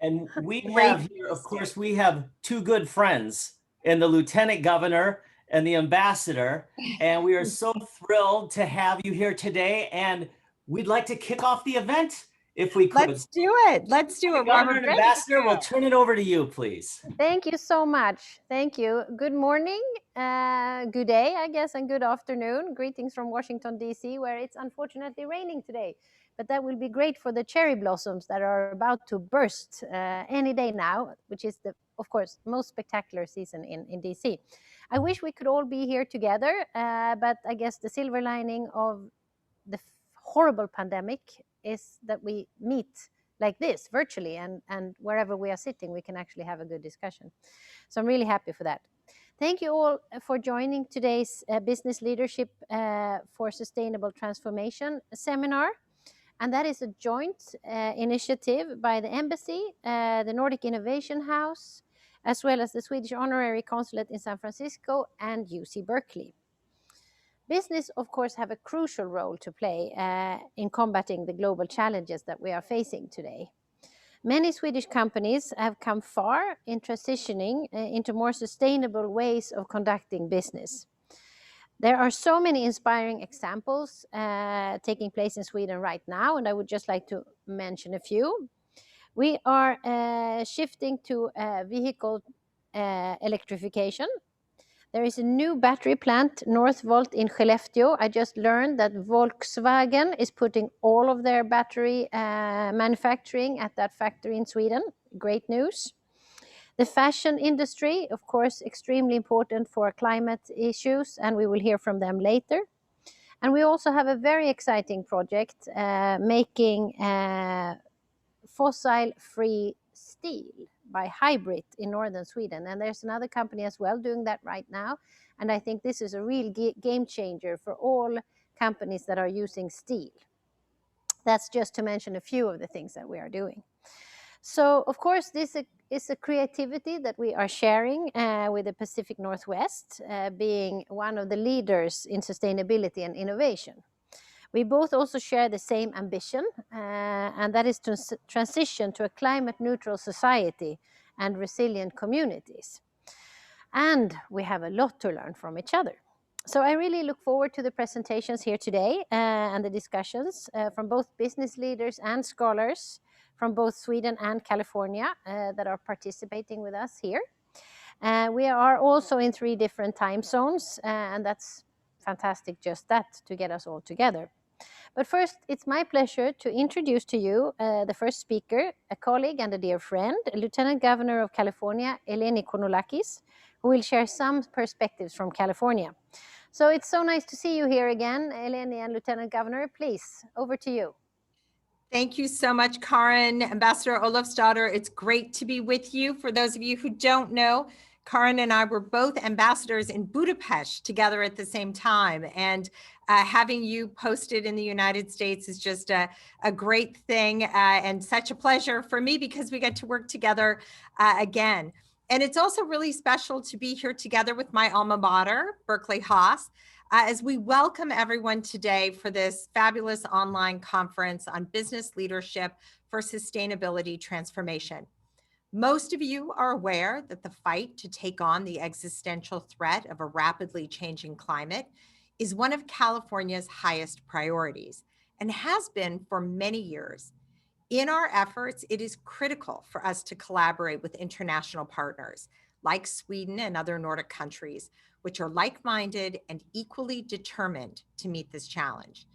And we Great. have here, of course, we have two good friends in the lieutenant governor and the ambassador. And we are so thrilled to have you here today. And we'd like to kick off the event if we could. Let's do it. Let's do it. Governor and ambassador, we'll turn it over to you, please. Thank you so much. Thank you. Good morning, good day, I guess, and good afternoon. Greetings from Washington, D.C., where it's unfortunately raining today. But that will be great for the cherry blossoms that are about to burst any day now, which is, of course, most spectacular season in D.C. I wish we could all be here together, but I guess the silver lining of the horrible pandemic is that we meet like this virtually, and wherever we are sitting, we can actually have a good discussion. So I'm really happy for that. Thank you all for joining today's Business Leadership for Sustainable Transformation seminar. And that is a joint initiative by the Embassy, the Nordic Innovation House, as well as the Swedish Honorary Consulate in San Francisco and UC Berkeley. Business, of course, have a crucial role to play in combating the global challenges that we are facing today. Many Swedish companies have come far in transitioning into more sustainable ways of conducting business. There are so many inspiring examples taking place in Sweden right now, and I would just like to mention a few. We are shifting to vehicle electrification. There is a new battery plant, Northvolt in Skellefteå. I just learned that Volkswagen is putting all of their battery manufacturing at that factory in Sweden. Great news. The fashion industry, of course, extremely important for climate issues, and we will hear from them later. And we also have a very exciting project making fossil-free steel by Hybrid in northern Sweden. And there's another company as well doing that right now. And I think this is a real game changer for all companies that are using steel. That's just to mention a few of the things that we are doing. So, of course, this is a creativity that we are sharing with the Pacific Northwest, being one of the leaders in sustainability and innovation. We both also share the same ambition, and that is to transition to a climate-neutral society and resilient communities. And we have a lot to learn from each other. So I really look forward to the presentations here today and the discussions from both business leaders and scholars from both Sweden and California that are participating with us here. We are also in 3 different time zones, and that's fantastic, just that, to get us all together. But first, it's my pleasure to introduce to you the first speaker, a colleague and a dear friend, Lieutenant Governor of California, Eleni Kounalakis, who will share some perspectives from California. So it's so nice to see you here again, Eleni and Lieutenant Governor. Please, over to you. Thank you so much, Karin. Ambassador Olofsdottir, it's great to be with you. For those of you who don't know, Karin and I were both ambassadors in Budapest together at the same time. And having you posted in the United States is just a great thing and such a pleasure for me because we get to work together again. And it's also really special to be here together with my alma mater, Berkeley Haas, as we welcome everyone today for this fabulous online conference on business leadership for sustainability transformation. Most of you are aware that the fight to take on the existential threat of a rapidly changing climate is one of California's highest priorities and has been for many years. In our efforts, it is critical for us to collaborate with international partners like Sweden and other Nordic countries, which are like-minded and equally determined to meet this challenge.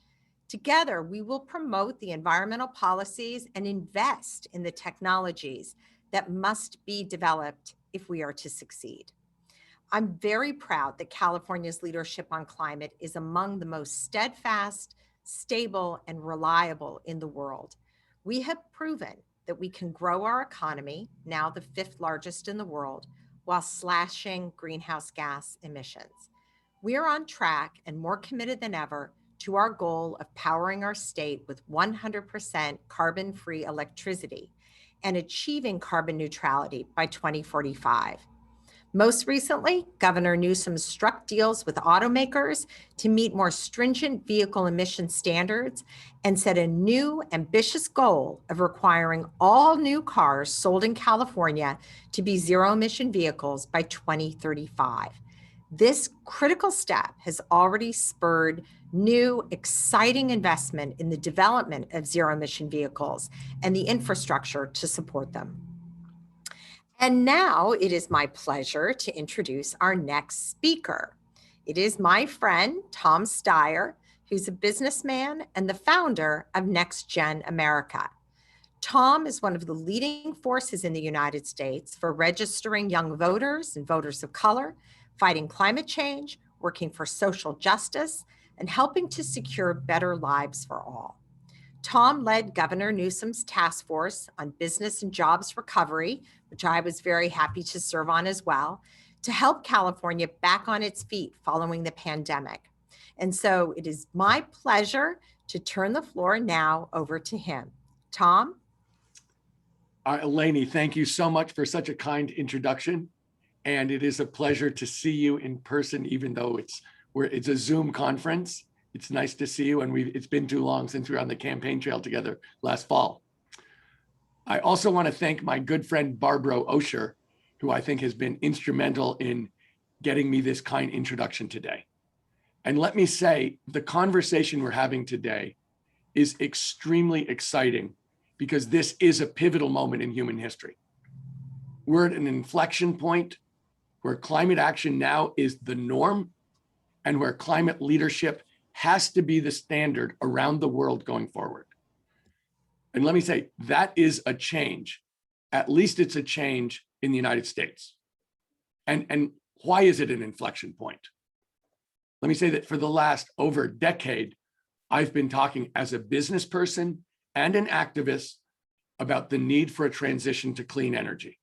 Together, we will promote the environmental policies and invest in the technologies that must be developed if we are to succeed. I'm very proud that California's leadership on climate is among the most steadfast, stable, and reliable in the world. We have proven that we can grow our economy, now the 5th largest in the world, while slashing greenhouse gas emissions. We are on track and more committed than ever to our goal of powering our state with 100% carbon-free electricity and achieving carbon neutrality by 2045. Most recently, Governor Newsom struck deals with automakers to meet more stringent vehicle emission standards and set a new ambitious goal of requiring all new cars sold in California to be zero-emission vehicles by 2035. This critical step has already spurred new, exciting investment in the development of zero-emission vehicles and the infrastructure to support them. And now it is my pleasure to introduce our next speaker. It is my friend, Tom Steyer, who's a businessman and the founder of Next Gen America. Tom is one of the leading forces in the United States for registering young voters and voters of color, fighting climate change, working for social justice, and helping to secure better lives for all. Tom led Governor Newsom's task force on business and jobs recovery, which I was very happy to serve on as well, to help California back on its feet following the pandemic. And so it is my pleasure to turn the floor now over to him. Tom? Eleni, thank you so much for such a kind introduction. And it is a pleasure to see you in person, even though it's a Zoom conference. It's nice to see you, and it's been too long since we were on the campaign trail together last fall. I also want to thank my good friend Barbara Osher, who I think has been instrumental in getting me this kind introduction today. And let me say, the conversation we're having today is extremely exciting because this is a pivotal moment in human history. We're at an inflection point where climate action now is the norm and where climate leadership has to be the standard around the world going forward. And let me say, that is a change. At least it's a change in the United States. And why is it an inflection point? Let me say that for the last over a decade, I've been talking as a business person and an activist about the need for a transition to clean energy.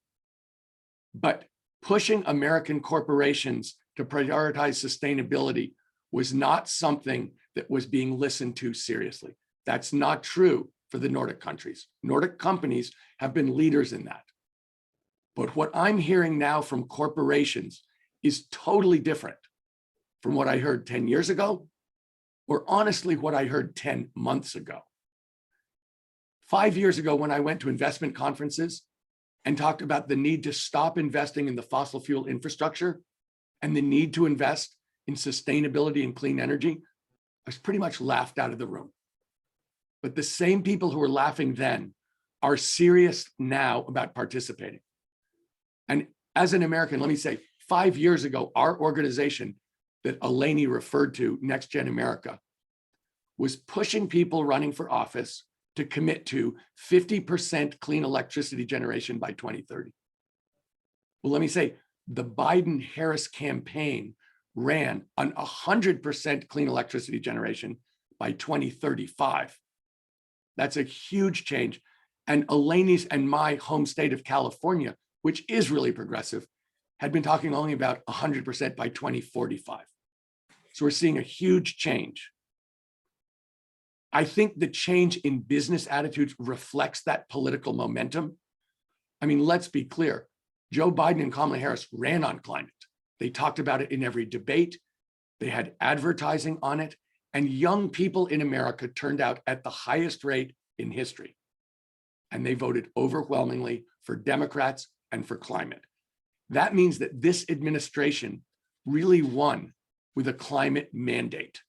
But pushing American corporations to prioritize sustainability was not something that was being listened to seriously. That's not true for the Nordic countries. Nordic companies have been leaders in that. But what I'm hearing now from corporations is totally different from what I heard 10 years ago, or honestly, what I heard 10 months ago. 5 years ago, when I went to investment conferences and talked about the need to stop investing in the fossil fuel infrastructure and the need to invest in sustainability and clean energy, I was pretty much laughed out of the room. But the same people who were laughing then are serious now about participating. And as an American, let me say, 5 years ago, our organization that Eleni referred to, Next Gen America, was pushing people running for office to commit to 50% clean electricity generation by 2030. Well, let me say, the Biden-Harris campaign ran on 100% clean electricity generation by 2035. That's a huge change. And Eleni's and my home state of California, which is really progressive, had been talking only about 100% by 2045. So we're seeing a huge change. I think the change in business attitudes reflects that political momentum. I mean, let's be clear. Joe Biden and Kamala Harris ran on climate. They talked about it in every debate. They had advertising on it. And young people in America turned out at the highest rate in history. And they voted overwhelmingly for Democrats and for climate. That means that this administration really won with a climate mandate.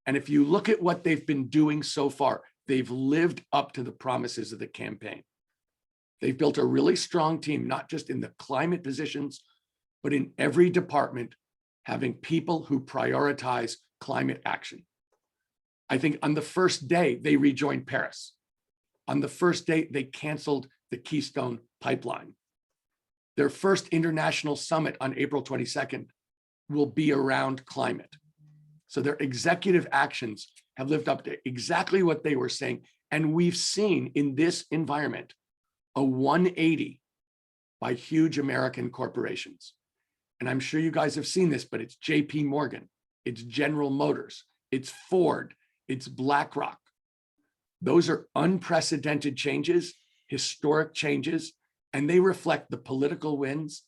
And if you look at what they've been doing so far, they've lived up to the promises of the campaign. They've built a really strong team, not just in the climate positions, but in every department, having people who prioritize climate action. I think on the first day, they rejoined Paris. On the first day, they canceled the Keystone Pipeline. Their first international summit on April 22nd will be around climate. So their executive actions have lived up to exactly what they were saying. And we've seen in this environment a 180 by huge American corporations. And I'm sure you guys have seen this, but it's JP Morgan, it's General Motors, it's Ford, it's BlackRock. Those are unprecedented changes, historic changes, and they reflect the political wins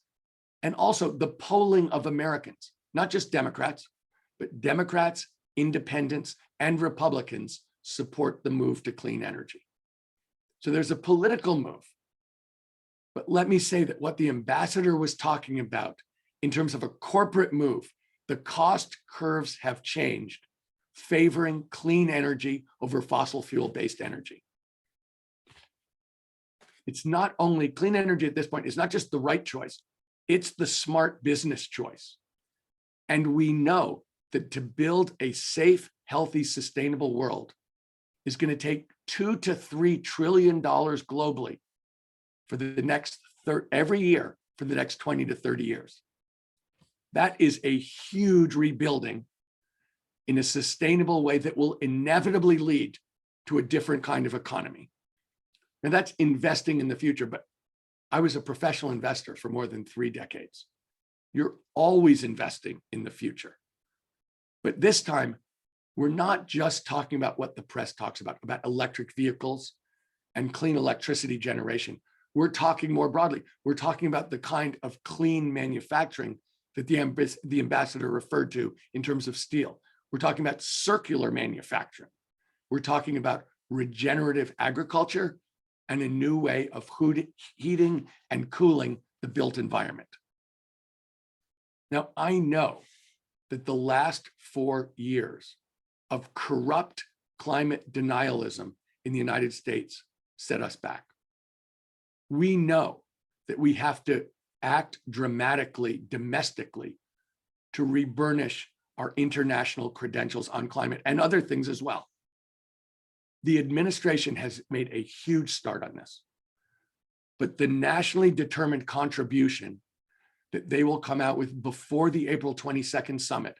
And also the polling of Americans, not just Democrats, but Democrats, independents, and Republicans support the move to clean energy. So there's a political move. But let me say that what the ambassador was talking about in terms of a corporate move, the cost curves have changed, favoring clean energy over fossil fuel-based energy. It's not only clean energy at this point, it's not just the right choice, it's the smart business choice. And we know that to build a safe, healthy, sustainable world is going to take $2 to $3 trillion globally for the next every year for the next 20 to 30 years. That is a huge rebuilding in a sustainable way that will inevitably lead to a different kind of economy. And that's investing in the future. But I was a professional investor for more than 3 decades. You're always investing in the future. But this time, we're not just talking about what the press talks about electric vehicles and clean electricity generation. We're talking more broadly. We're talking about the kind of clean manufacturing that the ambassador referred to in terms of steel. We're talking about circular manufacturing. We're talking about regenerative agriculture and a new way of heating and cooling the built environment. Now, I know that the last 4 years of corrupt climate denialism in the United States set us back. We know that we have to act dramatically, domestically, to reburnish our international credentials on climate and other things as well. The administration has made a huge start on this, but the nationally determined contribution that they will come out with before the April 22nd summit,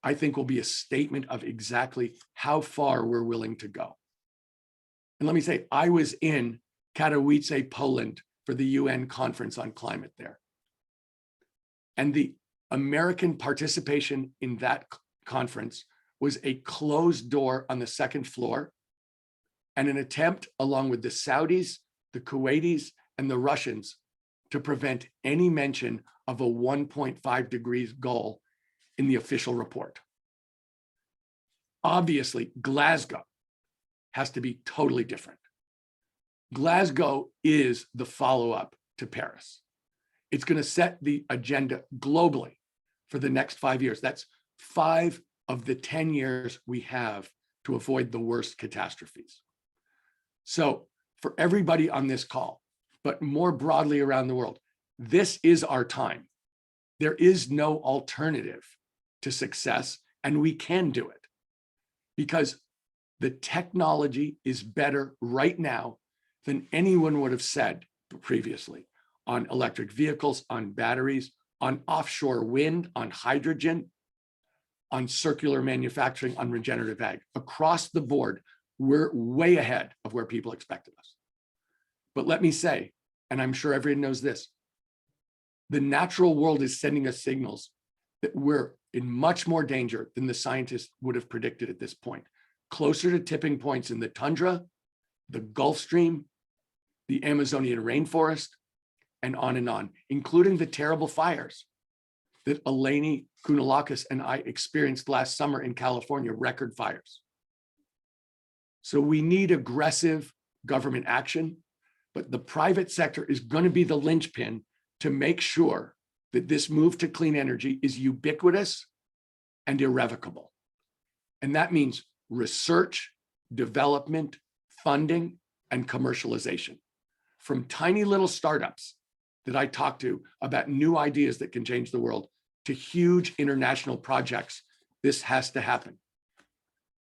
I think will be a statement of exactly how far we're willing to go. And let me say, I was in Katowice, Poland for the UN conference on climate there. And the American participation in that conference was a closed door on the second floor and an attempt, along with the Saudis, the Kuwaitis, and the Russians, to prevent any mention of a 1.5 degrees goal in the official report. Obviously, Glasgow has to be totally different. Glasgow is the follow-up to Paris. It's going to set the agenda globally for the next 5 years. That's 5 of the 10 years we have to avoid the worst catastrophes. So for everybody on this call, but more broadly around the world, this is our time. There is no alternative to success, and we can do it because the technology is better right now than anyone would have said previously on electric vehicles, on batteries, on offshore wind, on hydrogen, on circular manufacturing, on regenerative ag. Across the board, we're way ahead of where people expected us. But let me say, and I'm sure everyone knows this, the natural world is sending us signals that we're in much more danger than the scientists would have predicted at this point. Closer to tipping points in the tundra, the Gulf Stream, the Amazonian rainforest, and on, including the terrible fires that Eleni Kounalakis and I experienced last summer in California, record fires. So we need aggressive government action, but the private sector is going to be the linchpin to make sure that this move to clean energy is ubiquitous and irrevocable. And that means research, development, funding, and commercialization. From tiny little startups that I talk to about new ideas that can change the world to huge international projects, this has to happen.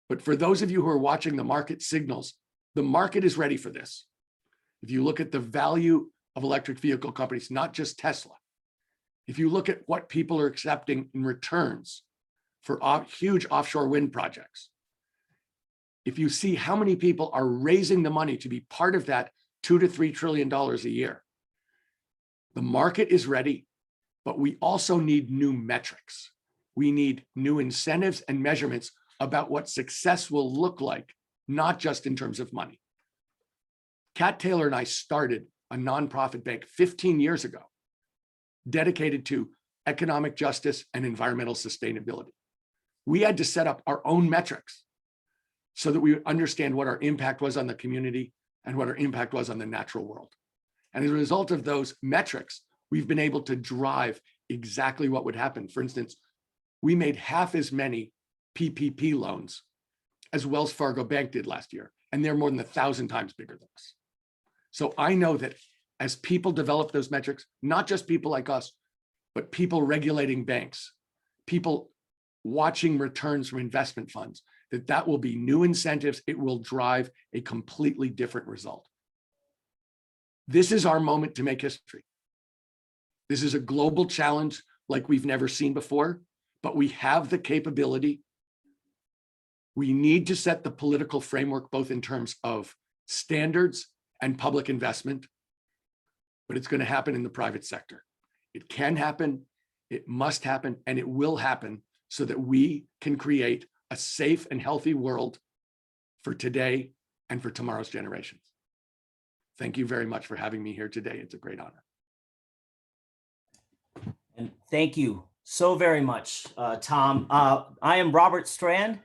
But for those of you who are watching the market signals, the market is ready for this. If you look at the value of electric vehicle companies, not just Tesla, if you look at what people are accepting in returns for huge offshore wind projects, if you see how many people are raising the money to be part of that $2 to $3 trillion a year, the market is ready, but we also need new metrics. We need new incentives and measurements about what success will look like, not just in terms of money. Kat Taylor and I started a nonprofit bank 15 years ago dedicated to economic justice and environmental sustainability. We had to set up our own metrics so that we would understand what our impact was on the community and what our impact was on the natural world. And as a result of those metrics, we've been able to drive exactly what would happen. For instance, we made half as many PPP loans as Wells Fargo Bank did last year, and they're more than 1,000 times bigger than us. So I know that as people develop those metrics, not just people like us, but people regulating banks, people watching returns from investment funds, that will be new incentives. It will drive a completely different result. This is our moment to make history. This is a global challenge like we've never seen before, but we have the capability. We need to set the political framework, both in terms of standards and public investment, but it's going to happen in the private sector. It can happen, it must happen, and it will happen so that we can create a safe and healthy world for today and for tomorrow's generations. Thank you very much for having me here today. It's a great honor. And thank you so very much, Tom. I am Robert Strand.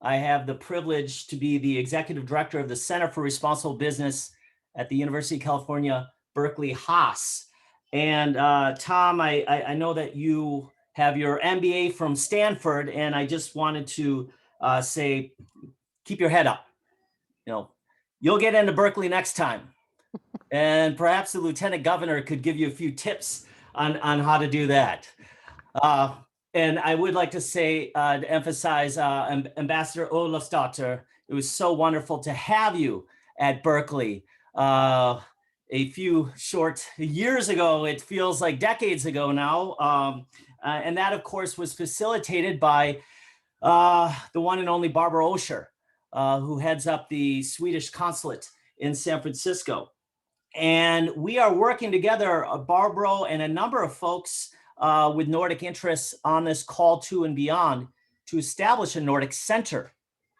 I have the privilege to be the executive director of the Center for Responsible Business at the University of California, Berkeley Haas. And Tom, I know that you have your MBA from Stanford, and I just wanted to say, keep your head up. You know, you'll get into Berkeley next time. And perhaps the lieutenant governor could give you a few tips on how to do that. And I would like to say, to emphasize, Ambassador Olofsdottir, it was so wonderful to have you at Berkeley. A few short years ago, it feels like decades ago now. And that, of course, was facilitated by the one and only Barbara Osher, who heads up the Swedish consulate in San Francisco. And we are working together, Barbara and a number of folks with Nordic interests on this call to and beyond, to establish a Nordic Center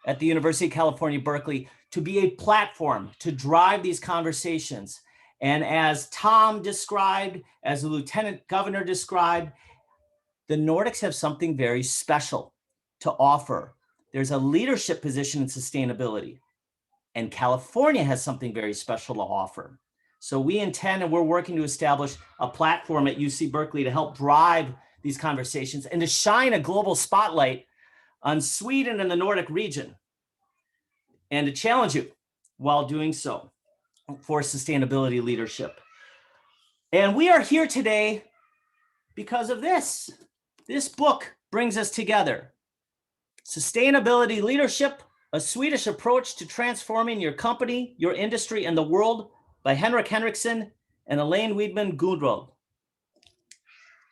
at the University of California, Berkeley, to be a platform to drive these conversations. And as Tom described, as the Lieutenant Governor described, the Nordics have something very special to offer. There's a leadership position in sustainability, and California has something very special to offer. So we intend, and we're working to establish a platform at UC Berkeley to help drive these conversations and to shine a global spotlight on Sweden and the Nordic region, and to challenge you while doing so for sustainability leadership. And we are here today because of this. This book brings us together. Sustainability Leadership, a Swedish approach to transforming your company, your industry, and the world, by Henrik Henriksson and Elaine Wiedman Gudrud.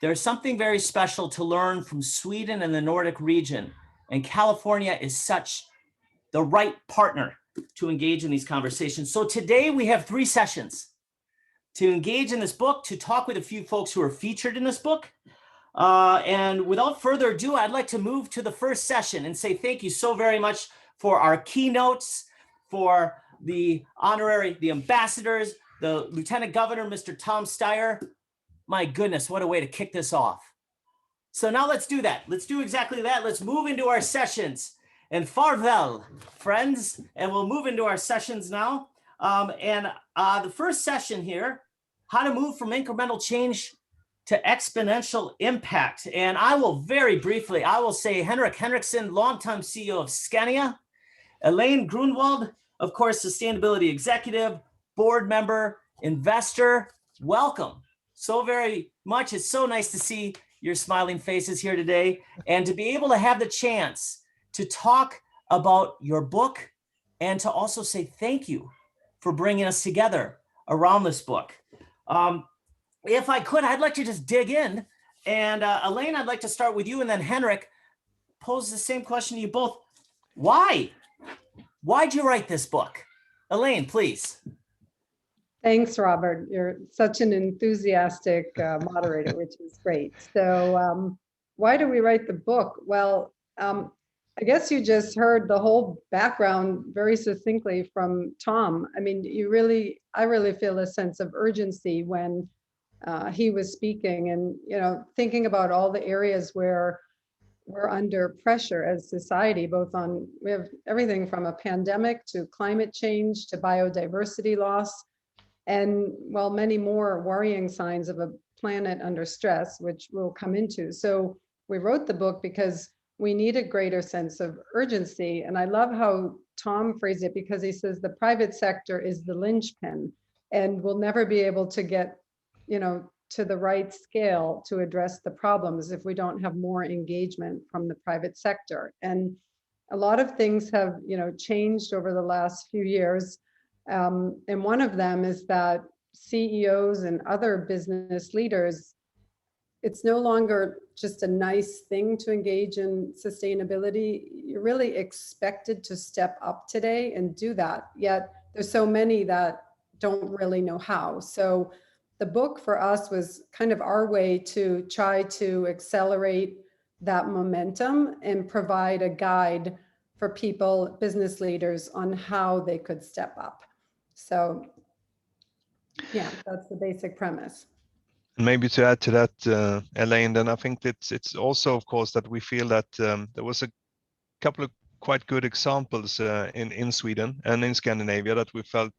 There's something very special to learn from Sweden and the Nordic region, and California is such the right partner to engage in these conversations. So today we have 3 sessions to engage in this book, to talk with a few folks who are featured in this book. And without further ado, I'd like to move to the first session and say thank you so very much for our keynotes, for the ambassadors, the Lieutenant Governor, Mr. Tom Steyer. My goodness, what a way to kick this off. So now let's do that. Let's do exactly that. Let's move into our sessions. And farewell, friends. And we'll move into our sessions now. The first session here, how to move from incremental change to exponential impact. And I will very briefly, I will say Henrik Henriksson, longtime CEO of Scania, Elaine Grunwald, of course, sustainability executive, board member, investor. Welcome so very much. It's so nice to see your smiling faces here today, and to be able to have the chance to talk about your book and to also say thank you for bringing us together around this book. If I could, I'd like to just dig in. And Elaine, I'd like to start with you, and then Henrik, pose the same question to you both. Why? Why'd you write this book? Elaine, please. Thanks, Robert. You're such an enthusiastic moderator, which is great. So why do we write the book? Well, I guess you just heard the whole background very succinctly from Tom. I mean, I really feel a sense of urgency when he was speaking, and thinking about all the areas where we're under pressure as society, we have everything from a pandemic to climate change to biodiversity loss, and many more worrying signs of a planet under stress, which we'll come into. So we wrote the book because we need a greater sense of urgency. And I love how Tom phrased it, because he says the private sector is the linchpin, and we'll never be able to get, to the right scale to address the problems if we don't have more engagement from the private sector. And a lot of things have, changed over the last few years. And one of them is that CEOs and other business leaders, it's no longer just a nice thing to engage in sustainability. You're really expected to step up today and do that. Yet there's so many that don't really know how. So the book for us was kind of our way to try to accelerate that momentum and provide a guide for people, business leaders, on how they could step up. So yeah, that's the basic premise. And maybe to add to that, Elaine, then I think it's also, of course, that we feel that there was a couple of quite good examples in Sweden and in Scandinavia that we felt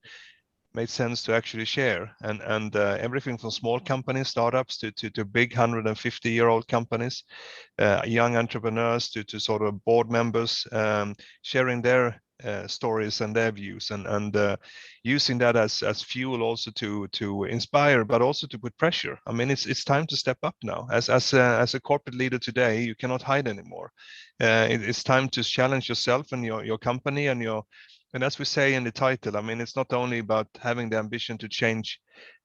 made sense to actually share, and everything from small companies, startups, to big 150-year-old companies, young entrepreneurs, to sort of board members, sharing their stories and their views, and using that as fuel also to inspire, but also to put pressure. I mean, it's time to step up now. As a corporate leader today, you cannot hide anymore. It's time to challenge yourself and your company and as we say in the title, I mean, it's not only about having the ambition to change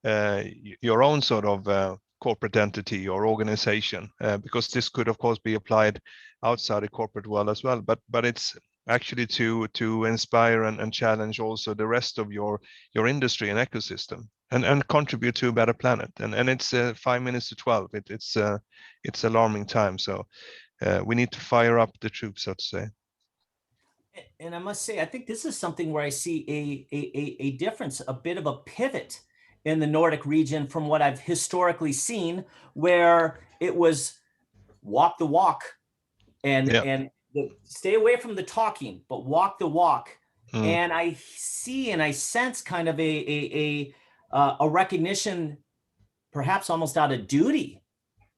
your own sort of corporate entity or organization, because this could, of course, be applied outside the corporate world as well. But it's actually to inspire and challenge also the rest of your industry and ecosystem, and contribute to a better planet. And it's 5 minutes to 12. It's alarming time. So we need to fire up the troops, so to say. And I must say, I think this is something where I see a difference, a bit of a pivot in the Nordic region from what I've historically seen, where it was walk the walk and stay away from the talking, but walk the walk. And I see and I sense kind of a recognition, perhaps almost out of duty,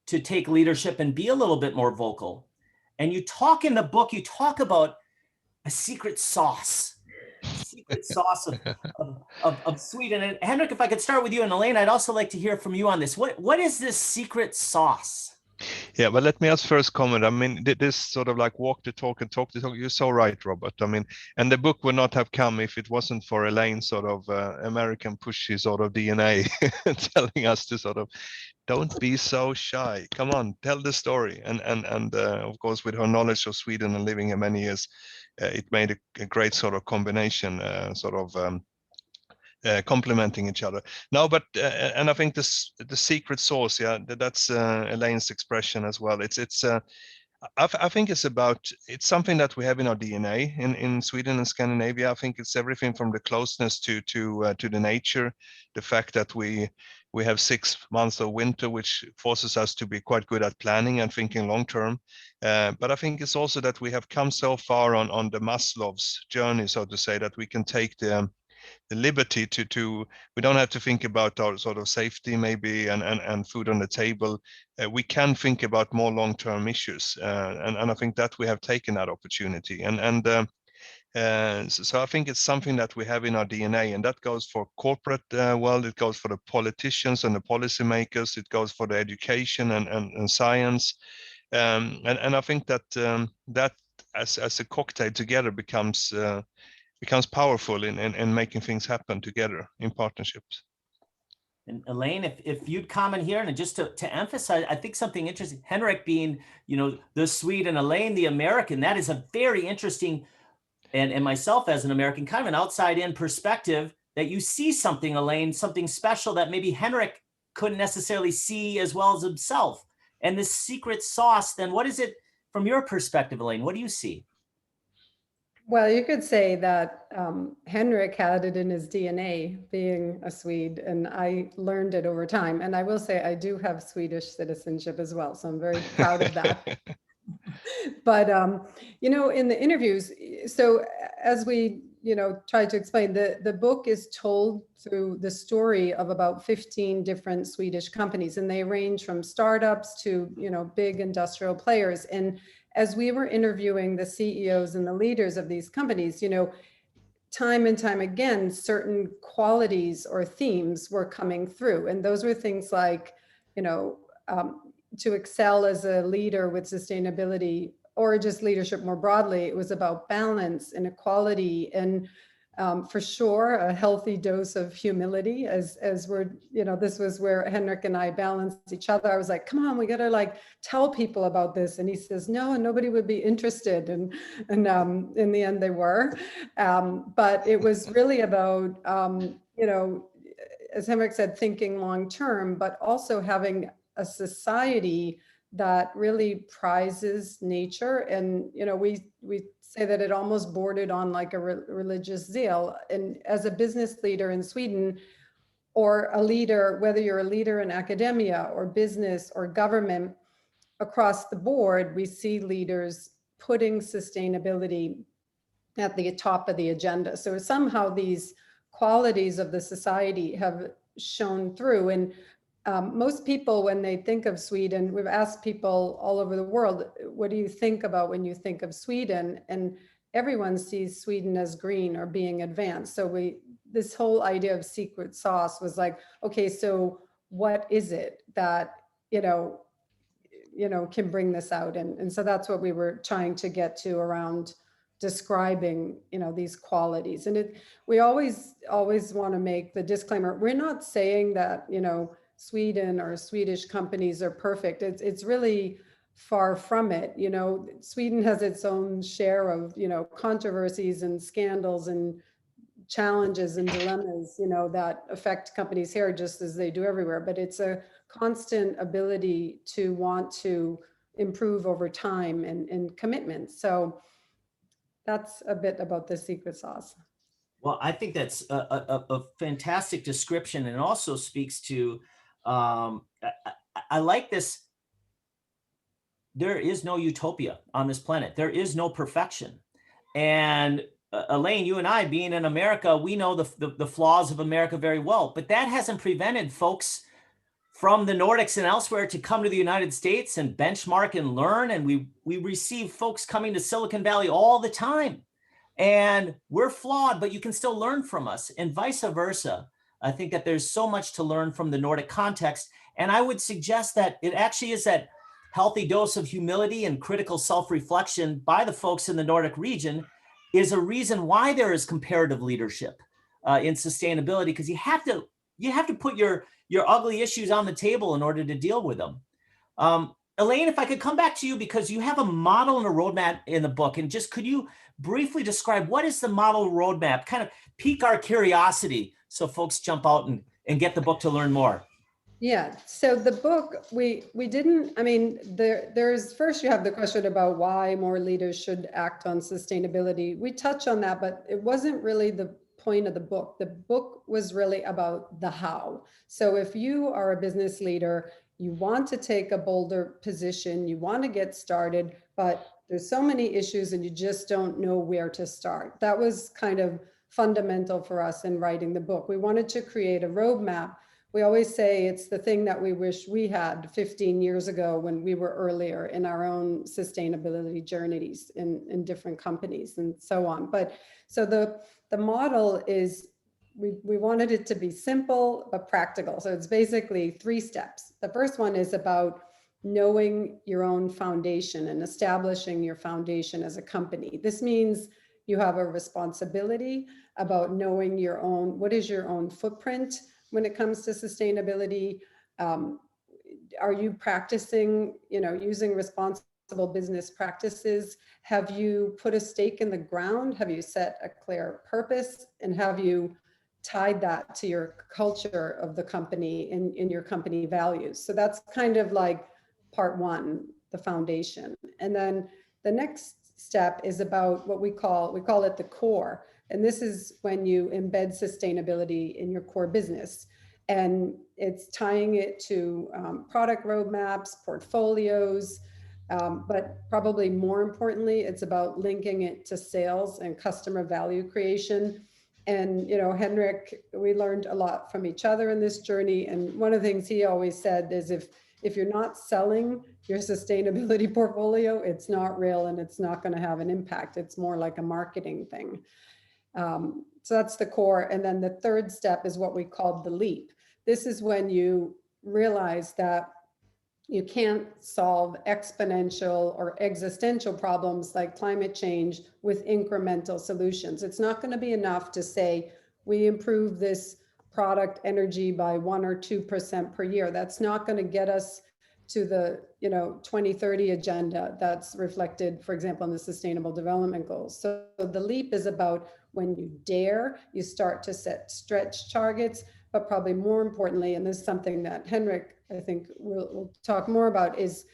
to take leadership and be a little bit more vocal. And you talk in the book, you talk about a secret sauce of Sweden. And Henrik, if I could start with you, and Elaine, I'd also like to hear from you on this. What is this secret sauce? Yeah, but let me just first comment. I mean, this sort of like walk the talk and talk the talk. You're so right, Robert. I mean, and the book would not have come if it wasn't for Elaine's sort of American pushy sort of DNA telling us to sort of, don't be so shy. Come on, tell the story. And of course, with her knowledge of Sweden and living here many years, it made a great sort of combination, complementing each other. No, but and I think the secret sauce, yeah, that's Elaine's expression as well. I think it's something that we have in our DNA in Sweden and Scandinavia. I think it's everything from the closeness to the nature, the fact that we have 6 months of winter, which forces us to be quite good at planning and thinking long term. But I think it's also that we have come so far on the Maslow's journey, so to say, that we can take the liberty to we don't have to think about our sort of safety maybe and food on the table. We can think about more long-term issues, and I think that we have taken that opportunity, so I think it's something that we have in our DNA, and that goes for corporate world, it goes for the politicians and the policymakers, it goes for the education and science, and I think that that as a cocktail together becomes powerful in making things happen together in partnerships. And Elaine, if you'd comment here, and just to emphasize, I think something interesting, Henrik being, the Swede, and Elaine, the American, that is a very interesting, and myself as an American, kind of an outside-in perspective, that you see something, Elaine, something special that maybe Henrik couldn't necessarily see as well as himself. And this secret sauce, then what is it from your perspective, Elaine? What do you see? Well, you could say that Henrik had it in his DNA, being a Swede, and I learned it over time. And I will say I do have Swedish citizenship as well, so I'm very proud of that. But you know, in the interviews, so as we tried to explain, the book is told through the story of about 15 different Swedish companies, and they range from startups to big industrial players. And as we were interviewing the CEOs and the leaders of these companies, time and time again, certain qualities or themes were coming through. And those were things like, to excel as a leader with sustainability or just leadership more broadly, it was about balance and equality and for sure a healthy dose of humility as we're, this was where Henrik and I balanced each other. I was like, come on, we gotta like tell people about this. And he says, no, and nobody would be interested. And in the end they were. But it was really about, as Henrik said, thinking long-term, but also having a society that really prizes nature. And, we say that it almost bordered on like a religious zeal. And as a business leader in Sweden, or a leader, whether you're a leader in academia or business or government, across the board, we see leaders putting sustainability at the top of the agenda. So somehow these qualities of the society have shown through. And most people, when they think of Sweden, we've asked people all over the world, what do you think about when you think of Sweden? And everyone sees Sweden as green or being advanced. So this whole idea of secret sauce was like, okay, so what is it that, can bring this out? And so that's what we were trying to get to around describing, these qualities. And we always want to make the disclaimer, we're not saying that, Sweden or Swedish companies are perfect. It's really far from it. Sweden has its own share of, controversies and scandals and challenges and dilemmas, that affect companies here just as they do everywhere. But it's a constant ability to want to improve over time and commitment. So that's a bit about the secret sauce. Well, I think that's a fantastic description, and it also speaks to, I like this. There is no utopia on this planet. There is no perfection. And Elaine, you and I, being in America, we know the flaws of America very well, but that hasn't prevented folks from the Nordics and elsewhere to come to the United States and benchmark and learn. And we receive folks coming to Silicon Valley all the time. And we're flawed, but you can still learn from us, and vice versa. I think that there's so much to learn from the Nordic context. And I would suggest that it actually is that healthy dose of humility and critical self-reflection by the folks in the Nordic region is a reason why there is comparative leadership in sustainability, because you have to put your ugly issues on the table in order to deal with them. Elaine, if I could come back to you, because you have a model and a roadmap in the book, and just could you briefly describe what is the model roadmap, kind of pique our curiosity so folks jump out and get the book to learn more. Yeah, so the book, we didn't, I mean, there's first you have the question about why more leaders should act on sustainability. We touch on that, but it wasn't really the point of the book. The book was really about the how. So if you are a business leader, you want to take a bolder position, you want to get started, but there's so many issues and you just don't know where to start. That was kind of fundamental for us in writing the book. We wanted to create a roadmap. We always say it's the thing that we wish we had 15 years ago when we were earlier in our own sustainability journeys in different companies and so on. But so the model is, we wanted it to be simple but practical. So it's basically 3 steps. The first one is about knowing your own foundation and establishing your foundation as a company. This means you have a responsibility about knowing your own, what is your own footprint when it comes to sustainability. Are you practicing, using responsible business practices? Have you put a stake in the ground? Have you set a clear purpose? And have you tied that to your culture of the company in your company values? So that's kind of like part 1, the foundation. And then the next step is about what we call it the core. And this is when you embed sustainability in your core business. And it's tying it to product roadmaps, portfolios, but probably more importantly, it's about linking it to sales and customer value creation. And, Henrik, we learned a lot from each other in this journey. And one of the things he always said is if you're not selling your sustainability portfolio, it's not real and it's not going to have an impact. It's more like a marketing thing. So that's the core. And then the third step is what we call the leap. This is when you realize that you can't solve exponential or existential problems like climate change with incremental solutions. It's not going to be enough to say, we improve this product energy by 1 or 2% per year. That's not going to get us to the 2030 agenda that's reflected, for example, in the Sustainable Development Goals. So the leap is about when you dare, you start to set stretch targets, but probably more importantly, and this is something that Henrik, I think we'll talk more about, is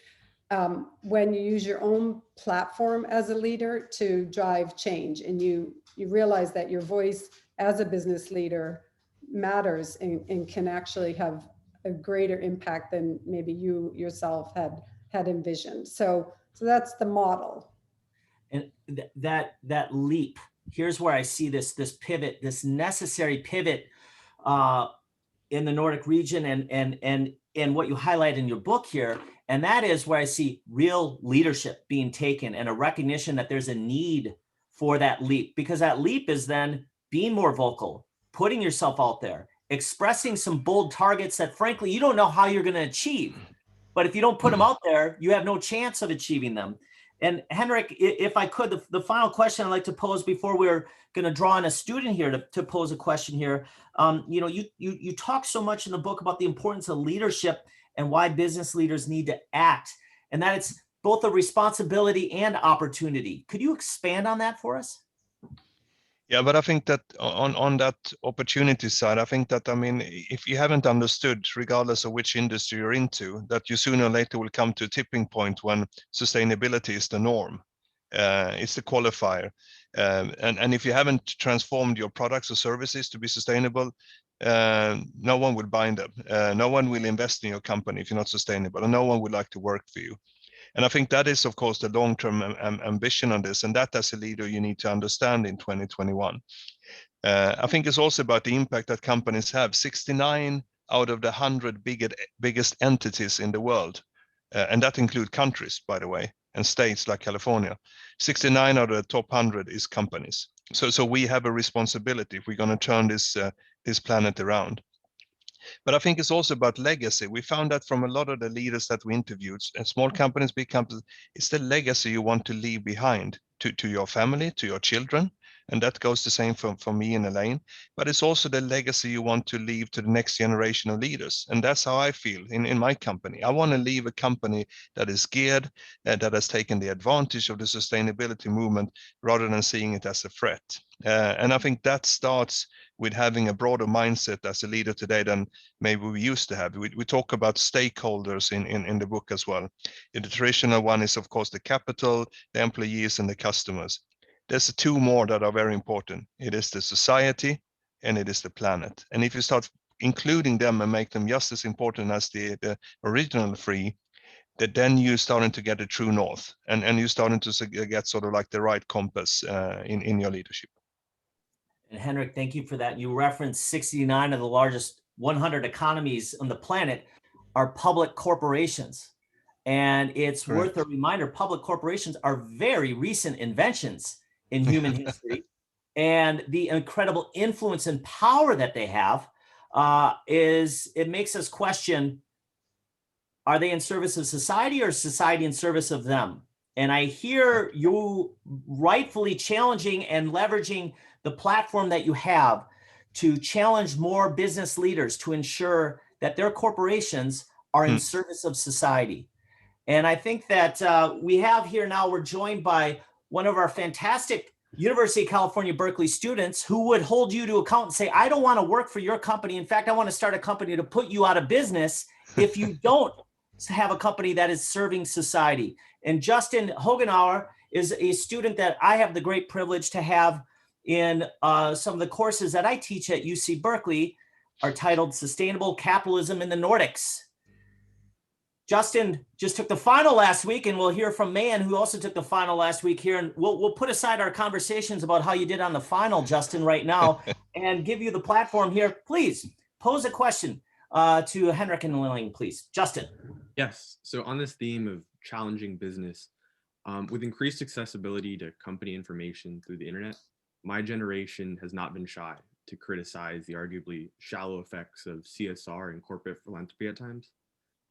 when you use your own platform as a leader to drive change, and you realize that your voice as a business leader matters and can actually have a greater impact than maybe you yourself had envisioned. So that's the model. And that leap, here's where I see this pivot, this necessary pivot in the Nordic region and what you highlight in your book here. And that is where I see real leadership being taken and a recognition that there's a need for that leap, because that leap is then being more vocal, putting yourself out there, expressing some bold targets that frankly, you don't know how you're going to achieve. But if you don't put them out there, you have no chance of achieving them. And Henrik, if I could, the final question I'd like to pose before we're going to draw on a student here to pose a question here. You talk so much in the book about the importance of leadership and why business leaders need to act, and that it's both a responsibility and opportunity. Could you expand on that for us? Yeah, but I think that on that opportunity side, I think that, if you haven't understood, regardless of which industry you're into, that you sooner or later will come to a tipping point when sustainability is the norm. It's the qualifier. And if you haven't transformed your products or services to be sustainable, no one will buy them. No one will invest in your company if you're not sustainable, and no one would like to work for you. And I think that is, of course, the long-term ambition on this, and that as a leader you need to understand in 2021. I think it's also about the impact that companies have. 69 out of the 100 biggest entities in the world, and that includes countries, by the way, and states like California. 69 out of the top 100 is companies. So we have a responsibility if we're going to turn this planet around. But I think it's also about legacy. We found that from a lot of the leaders that we interviewed, and small companies, big companies, it's the legacy you want to leave behind to your family, to your children. And that goes the same for me and Elaine. But it's also the legacy you want to leave to the next generation of leaders. And that's how I feel in my company. I want to leave a company that is geared, that has taken the advantage of the sustainability movement rather than seeing it as a threat. And I think that starts with having a broader mindset as a leader today than maybe we used to have. We talk about stakeholders in the book as well. The traditional one is, of course, the capital, the employees, and the customers. There's two more that are very important. It is the society and it is the planet. And if you start including them and make them just as important as the original three, then you're starting to get a true north, and you're starting to get sort of like the right compass in your leadership. And Henrik, thank you for that. You referenced 69 of the largest 100 economies on the planet are public corporations. And it's worth a reminder, public corporations are very recent inventions in human history. And the incredible influence and power that they have it makes us question, are they in service of society or society in service of them? And I hear you rightfully challenging and leveraging the platform that you have to challenge more business leaders to ensure that their corporations are in service of society. And I think that we have here now, we're joined by one of our fantastic University of California, Berkeley students who would hold you to account and say, I don't want to work for your company. In fact, I want to start a company to put you out of business if you don't have a company that is serving society. And Justin Hogenauer is a student that I have the great privilege to have in some of the courses that I teach at UC Berkeley are titled Sustainable Capitalism in the Nordics. Justin just took the final last week, and we'll hear from Mayan, who also took the final last week here. And we'll put aside our conversations about how you did on the final, Justin, right now, and give you the platform here. Please pose a question to Henrik and Elaine, please. Justin. Yes. So on this theme of challenging business, with increased accessibility to company information through the internet, my generation has not been shy to criticize the arguably shallow effects of CSR and corporate philanthropy at times.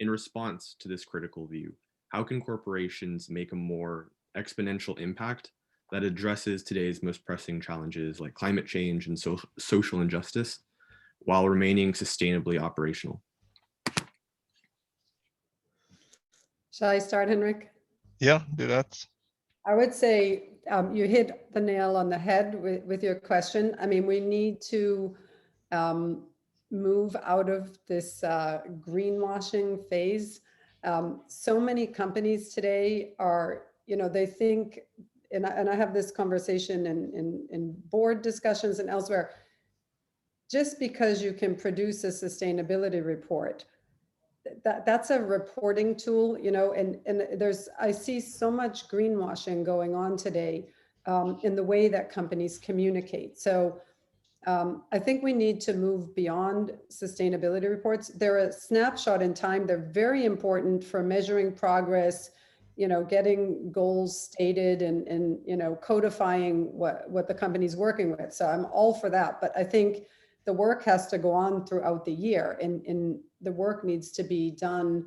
In response to this critical view, how can corporations make a more exponential impact that addresses today's most pressing challenges like climate change and social injustice while remaining sustainably operational? Shall I start, Henrik? Yeah, do that. I would say you hit the nail on the head with your question. I mean, we need to move out of this greenwashing phase. So many companies today are, they think, and I have this conversation in board discussions and elsewhere, just because you can produce a sustainability report, that's a reporting tool, and I see so much greenwashing going on today in the way that companies communicate. So I think we need to move beyond sustainability reports. They're a snapshot in time. They're very important for measuring progress, getting goals stated and codifying what the company's working with. So I'm all for that. But I think the work has to go on throughout the year, and the work needs to be done,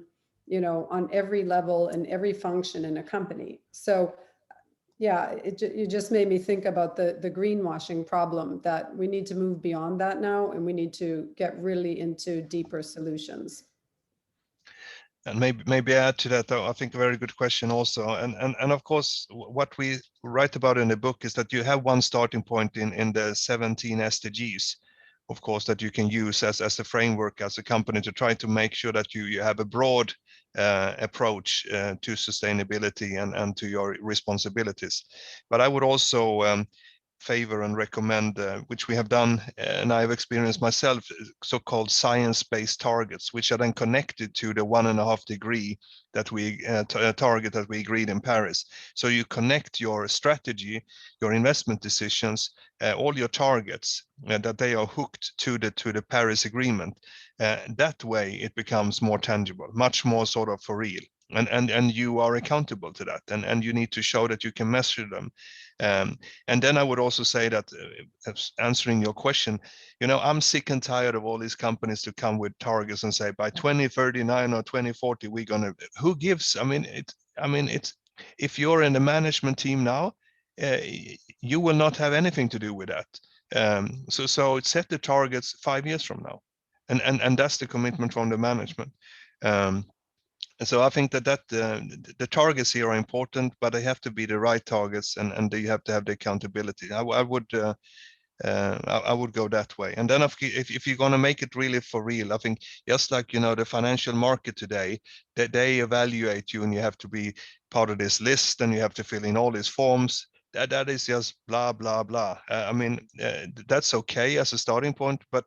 on every level and every function in a company. So yeah, you just made me think about the greenwashing problem, that we need to move beyond that now, and we need to get really into deeper solutions. And maybe add to that, though, I think a very good question also. And of course, what we write about in the book is that you have one starting point in the 17 SDGs, of course, that you can use as a framework as a company to try to make sure that you have a broad approach to sustainability and to your responsibilities. But I would also favor and recommend, which we have done, and I've experienced myself, so-called science-based targets, which are then connected to the 1.5 degree that we target that we agreed in Paris. So you connect your strategy, your investment decisions, all your targets, that they are hooked to the Paris Agreement. That way it becomes more tangible, much more sort of for real. And you are accountable to that, and you need to show that you can measure them. And then I would also say that, answering your question, I'm sick and tired of all these companies to come with targets and say by 2039 or 2040 we're gonna. Who gives? I mean, it's if you're in the management team now, you will not have anything to do with that. So set the targets 5 years from now, and that's the commitment from the management. So I think that the targets here are important, but they have to be the right targets, and you have to have the accountability. I would go that way. And then if you're going to make it really for real, I think just like the financial market today, that they evaluate you, and you have to be part of this list, and you have to fill in all these forms. That is just blah blah blah. That's okay as a starting point, but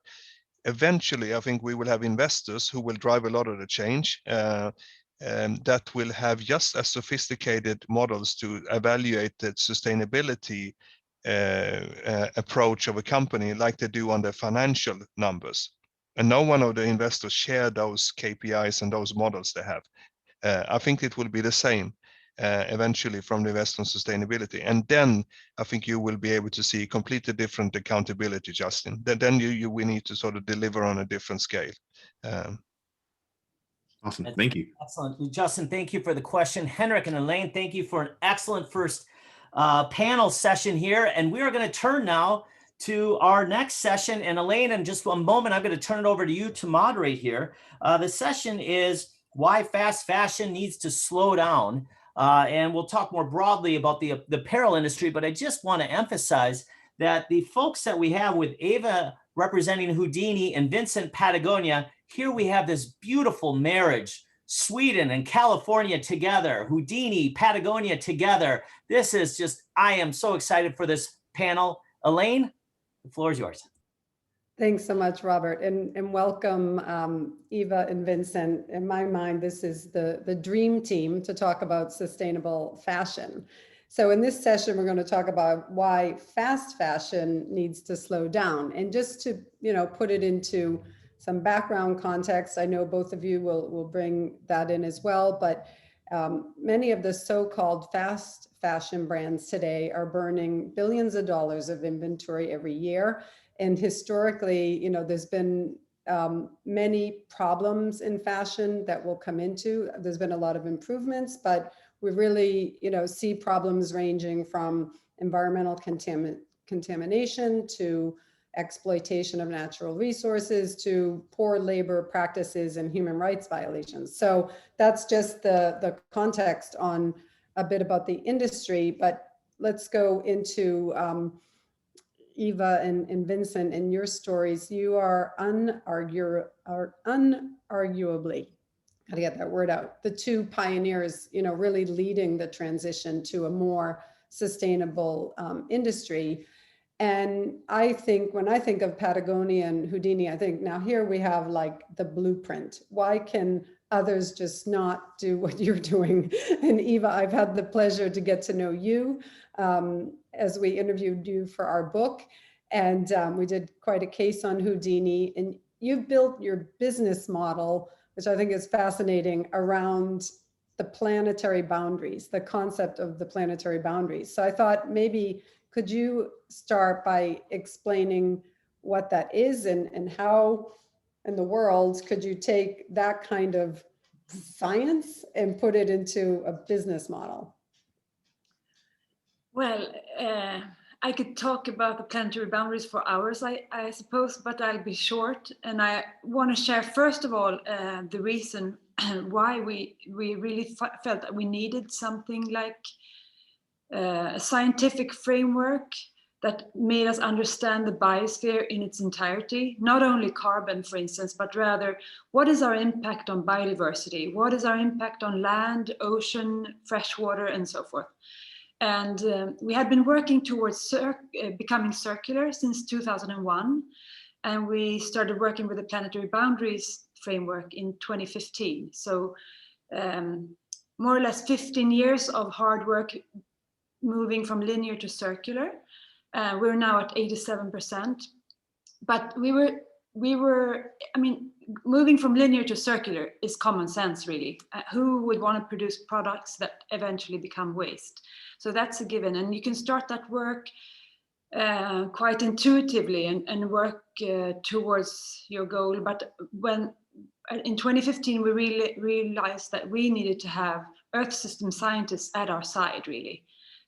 eventually I think we will have investors who will drive a lot of the change. That will have just as sophisticated models to evaluate the sustainability approach of a company like they do on the financial numbers. And no one of the investors share those KPIs and those models they have. I think it will be the same eventually from the investment sustainability. And then I think you will be able to see completely different accountability, Justin. Then we need to sort of deliver on a different scale. Awesome. Thank you. Excellent. Justin, thank you for the question. Henrik and Elaine, thank you for an excellent first panel session here. And we are going to turn now to our next session. And Elaine, in just a moment, I'm going to turn it over to you to moderate here. The session is Why Fast Fashion Needs to Slow Down. And we'll talk more broadly about the apparel industry, but I just want to emphasize that the folks that we have with Ava representing Houdini and Vincent Patagonia, here we have this beautiful marriage, Sweden and California together, Houdini, Patagonia together. This is just, I am so excited for this panel. Elaine, the floor is yours. Thanks so much, Robert, and welcome, Eva and Vincent. In my mind, this is the dream team to talk about sustainable fashion. So in this session, we're going to talk about why fast fashion needs to slow down. And just to, put it into some background context, I know both of you will bring that in as well, but many of the so-called fast fashion brands today are burning billions of dollars of inventory every year. And historically, there's been many problems in fashion that we'll come into. There's been a lot of improvements, but we really, see problems ranging from environmental contamination to exploitation of natural resources to poor labor practices and human rights violations. So that's just the context on a bit about the industry, but let's go into Eva and Vincent, in your stories. You are unarguably, gotta get that word out, the two pioneers, really leading the transition to a more sustainable industry. And I think when I think of Patagonia and Houdini, I think now here we have like the blueprint. Why can others just not do what you're doing? And Eva, I've had the pleasure to get to know you as we interviewed you for our book. And we did quite a case on Houdini. And you've built your business model, which I think is fascinating, around the planetary boundaries, the concept of the planetary boundaries. So I thought maybe could you start by explaining what that is and how in the world could you take that kind of science and put it into a business model? Well, I could talk about the planetary boundaries for hours, I suppose, but I'll be short. And I want to share, first of all, the reason why we really felt that we needed something like a scientific framework that made us understand the biosphere in its entirety, not only carbon, for instance, but rather what is our impact on biodiversity? What is our impact on land, ocean, freshwater, and so forth? And we had been working towards becoming circular since 2001. And we started working with the planetary boundaries framework in 2015. So more or less 15 years of hard work moving from linear to circular. We're now at 87%. But we were, moving from linear to circular is common sense, really. Who would want to produce products that eventually become waste? So that's a given. And you can start that work quite intuitively and work towards your goal. But when in 2015, we really realized that we needed to have Earth system scientists at our side, really,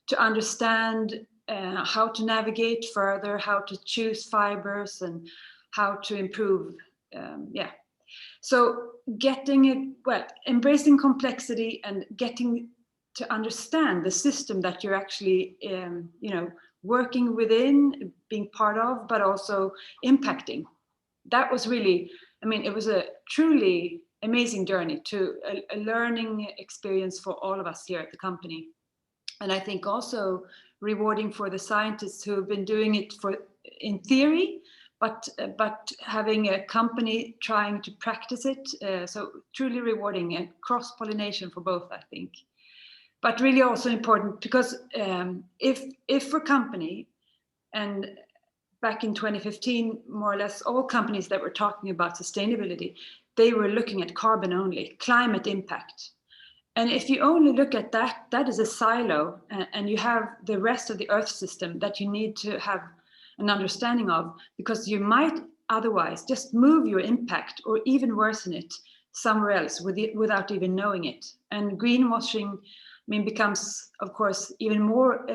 to understand how to navigate further, how to choose fibers and how to improve. So embracing complexity and getting to understand the system that you're actually, working within, being part of, but also impacting. That was really, it was a truly amazing journey, to a learning experience for all of us here at the company. And I think also rewarding for the scientists who have been doing it in theory, but having a company trying to practice it. So truly rewarding and cross-pollination for both, I think. But really also important because if for company, and back in 2015, more or less all companies that were talking about sustainability, they were looking at carbon only, climate impact. And if you only look at that, that is a silo, and you have the rest of the Earth system that you need to have an understanding of, because you might otherwise just move your impact or even worsen it somewhere else without even knowing it. And greenwashing, becomes, of course, even more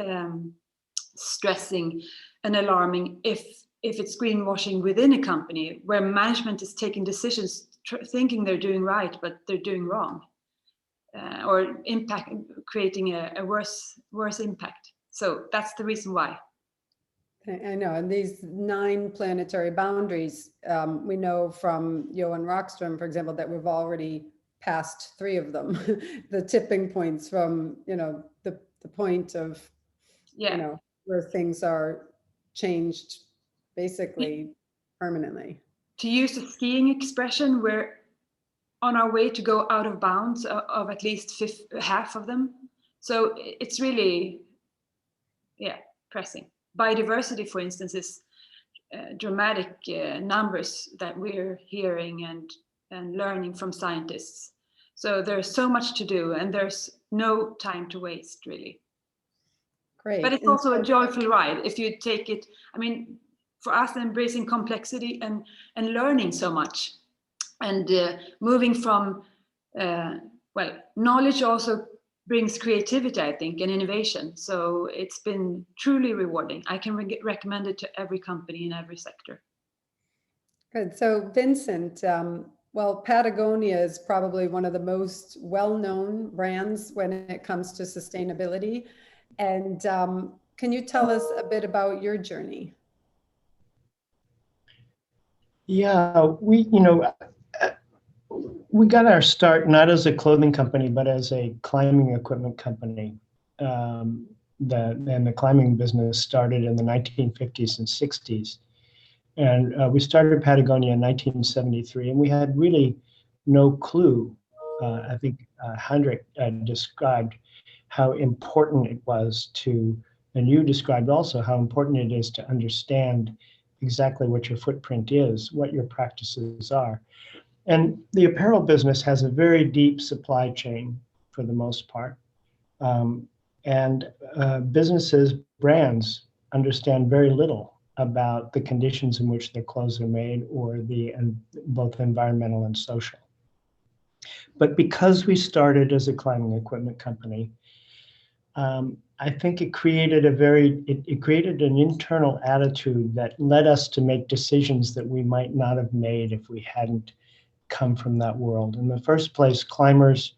stressing and alarming if it's greenwashing within a company where management is taking decisions thinking they're doing right, but they're doing wrong. Or creating a worse impact. So that's the reason why. I know, and these 9 planetary boundaries, we know from Johan Rockström, for example, that we've already past three of them, the tipping points from, the point of, Yeah. where things are changed basically permanently. To use a skiing expression, we're on our way to go out of bounds of at least half of them. So it's really, pressing. Biodiversity, for instance, is dramatic numbers that we're hearing and learning from scientists. So there's so much to do, and there's no time to waste, really. Great. But it's also a joyful ride if you take it. I mean, for us, embracing complexity and learning so much, and moving from knowledge also brings creativity, I think, and innovation. So it's been truly rewarding. I can recommend it to every company in every sector. Good. So Vincent, Patagonia is probably one of the most well-known brands when it comes to sustainability. And can you tell us a bit about your journey? Yeah, we got our start not as a clothing company, but as a climbing equipment company. And the climbing business started in the 1950s and 60s. And we started Patagonia in 1973, and we had really no clue. I think Hendrik described how important it was to, and you described also how important it is to understand exactly what your footprint is, what your practices are. And the apparel business has a very deep supply chain for the most part. And businesses, brands understand very little about the conditions in which their clothes are made, or both environmental and social. But because we started as a climbing equipment company, I think it created it created an internal attitude that led us to make decisions that we might not have made if we hadn't come from that world. In the first place, climbers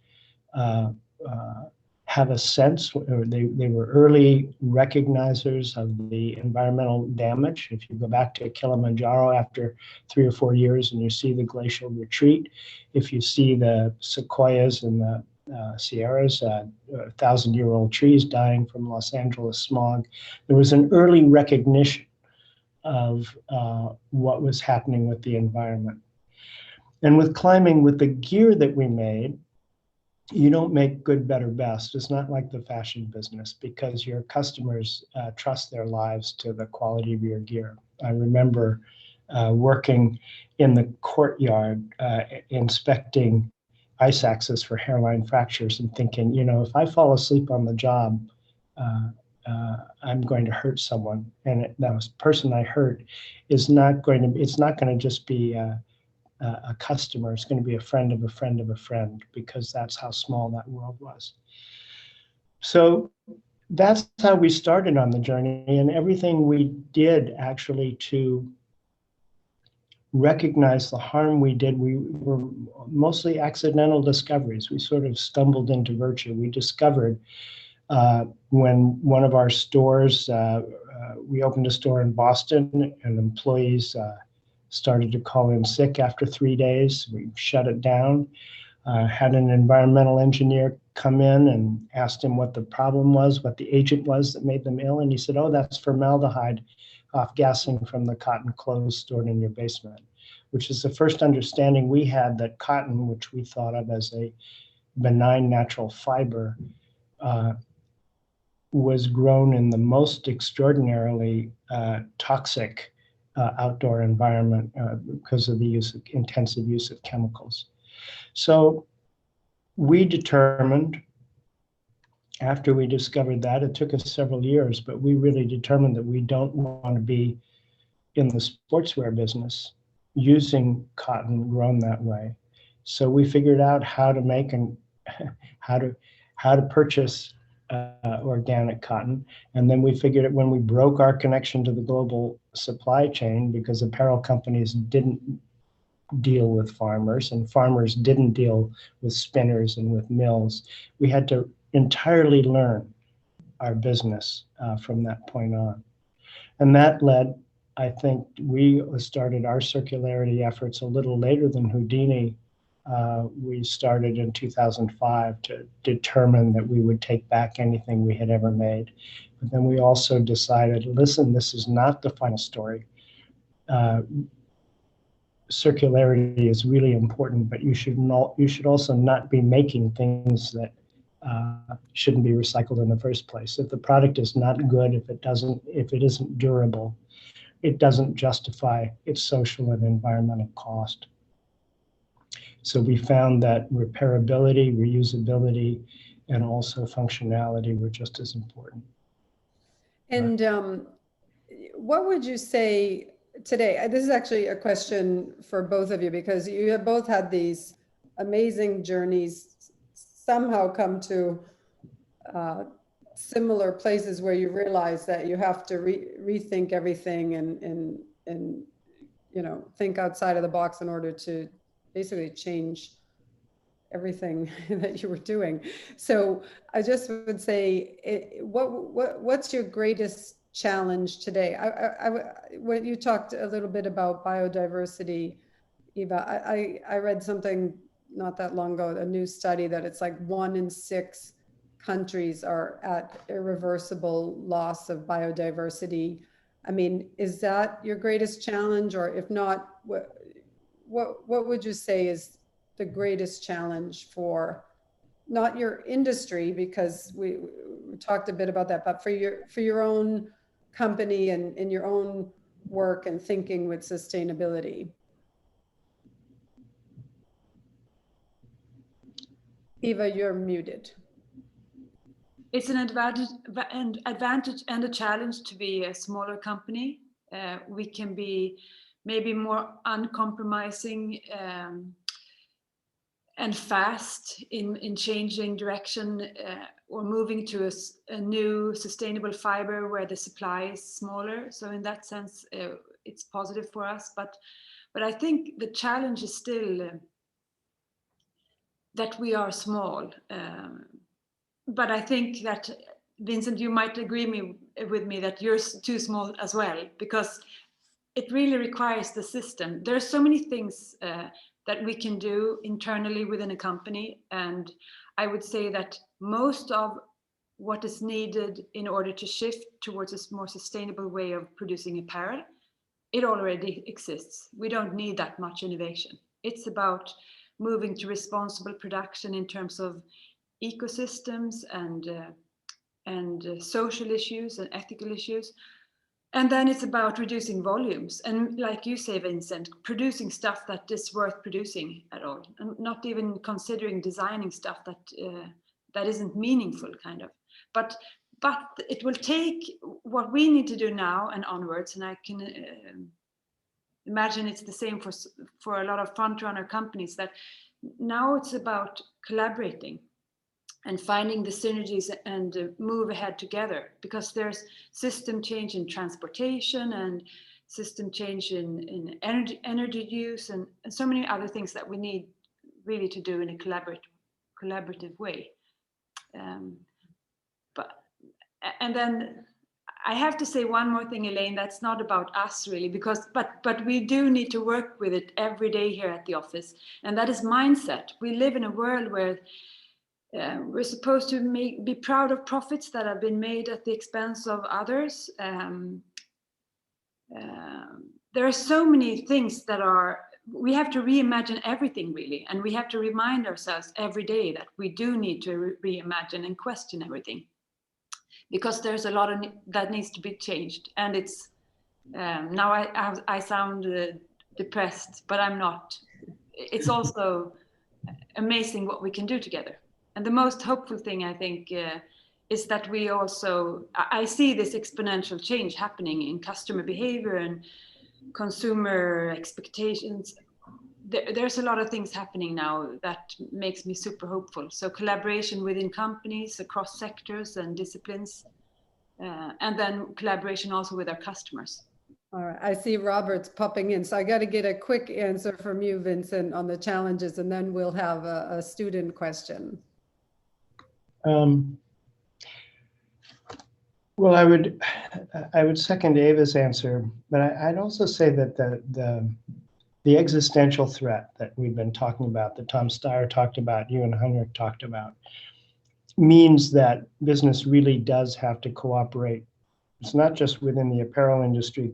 have a sense, or they were early recognizers of the environmental damage. If you go back to Kilimanjaro after 3 or 4 years and you see the glacial retreat, if you see the sequoias and the Sierras, 1,000-year-old trees dying from Los Angeles smog, there was an early recognition of what was happening with the environment. And with climbing, with the gear that we made, you don't make good, better, best. It's not like the fashion business, because your customers trust their lives to the quality of your gear. I remember working in the courtyard, inspecting ice axes for hairline fractures and thinking, if I fall asleep on the job, I'm going to hurt someone. And that person I hurt it's not going to just be a customer, it's going to be a friend of a friend of a friend, because that's how small that world was. So that's how we started on the journey, and everything we did actually to recognize the harm we did, we were mostly accidental discoveries. We sort of stumbled into virtue. We discovered when one of our stores, we opened a store in Boston, and employees started to call in sick after 3 days. We shut it down, had an environmental engineer come in and asked him what the problem was, what the agent was that made them ill. And he said, oh, that's formaldehyde off gassing from the cotton clothes stored in your basement, which is the first understanding we had that cotton, which we thought of as a benign natural fiber, was grown in the most extraordinarily toxic outdoor environment because of the intensive use of chemicals. So we determined, after we discovered that, it took us several years, but we really determined that we don't want to be in the sportswear business using cotton grown that way. So we figured out how to make and how to purchase organic cotton. And then we figured it when we broke our connection to the global supply chain, because apparel companies didn't deal with farmers and farmers didn't deal with spinners and with mills. We had to entirely learn our business from that point on. And that led, I think we started our circularity efforts a little later than Houdini we started in 2005 to determine that we would take back anything we had ever made. But then we also decided, listen, this is not the final story. Circularity is really important, but you should also not be making things that shouldn't be recycled in the first place. If the product is not good, if it isn't durable, it doesn't justify its social and environmental cost. So we found that repairability, reusability, and also functionality were just as important. And what would you say today? This is actually a question for both of you, because you have both had these amazing journeys, somehow come to similar places where you realize that you have to rethink everything and you know, think outside of the box in order to basically change everything that you were doing. So I just would say, what's your greatest challenge today? When you talked a little bit about biodiversity, Eva, I read something not that long ago, a new study that it's like 1 in 6 countries are at irreversible loss of biodiversity. I mean, is that your greatest challenge? Or if not, what would you say is the greatest challenge for not your industry, because we talked a bit about that, but for your own company and in your own work and thinking with sustainability? Eva, you're muted. It's an advantage and a challenge to be a smaller company. We can be maybe more uncompromising and fast in changing direction or moving to a new sustainable fiber where the supply is smaller. So in that sense, it's positive for us. But I think the challenge is still that we are small. But I think that, Vincent, you might agree with me that you're too small as well, because it really requires the system. There are so many things that we can do internally within a company. And I would say that most of what is needed in order to shift towards a more sustainable way of producing apparel, it already exists. We don't need that much innovation. It's about moving to responsible production in terms of ecosystems and social issues and ethical issues. And then it's about reducing volumes. And like you say, Vincent, producing stuff that is worth producing at all, and not even considering designing stuff that isn't meaningful, kind of. But it will take what we need to do now and onwards. And I can imagine it's the same for a lot of frontrunner companies, that now it's about collaborating and finding the synergies and move ahead together, because there's system change in transportation and system change in energy use and so many other things that we need really to do in a collaborative way. And then I have to say one more thing, Elaine, that's not about us really, because but we do need to work with it every day here at the office, and that is mindset. We live in a world where we're supposed to be proud of profits that have been made at the expense of others. There are so many things we have to reimagine everything really, and we have to remind ourselves every day that we do need to reimagine and question everything, because there's a lot that needs to be changed. And it's now I sound depressed, but I'm not. It's also amazing what we can do together. And the most hopeful thing, I think, is that I see this exponential change happening in customer behavior and consumer expectations. There's a lot of things happening now that makes me super hopeful. So collaboration within companies across sectors and disciplines, and then collaboration also with our customers. All right, I see Robert's popping in. So I got to get a quick answer from you, Vincent, on the challenges, and then we'll have a student question. Well, I would second Eva's answer, but I'd also say that the existential threat that we've been talking about, that Tom Steyer talked about, you and Heinrich talked about, means that business really does have to cooperate. It's not just within the apparel industry,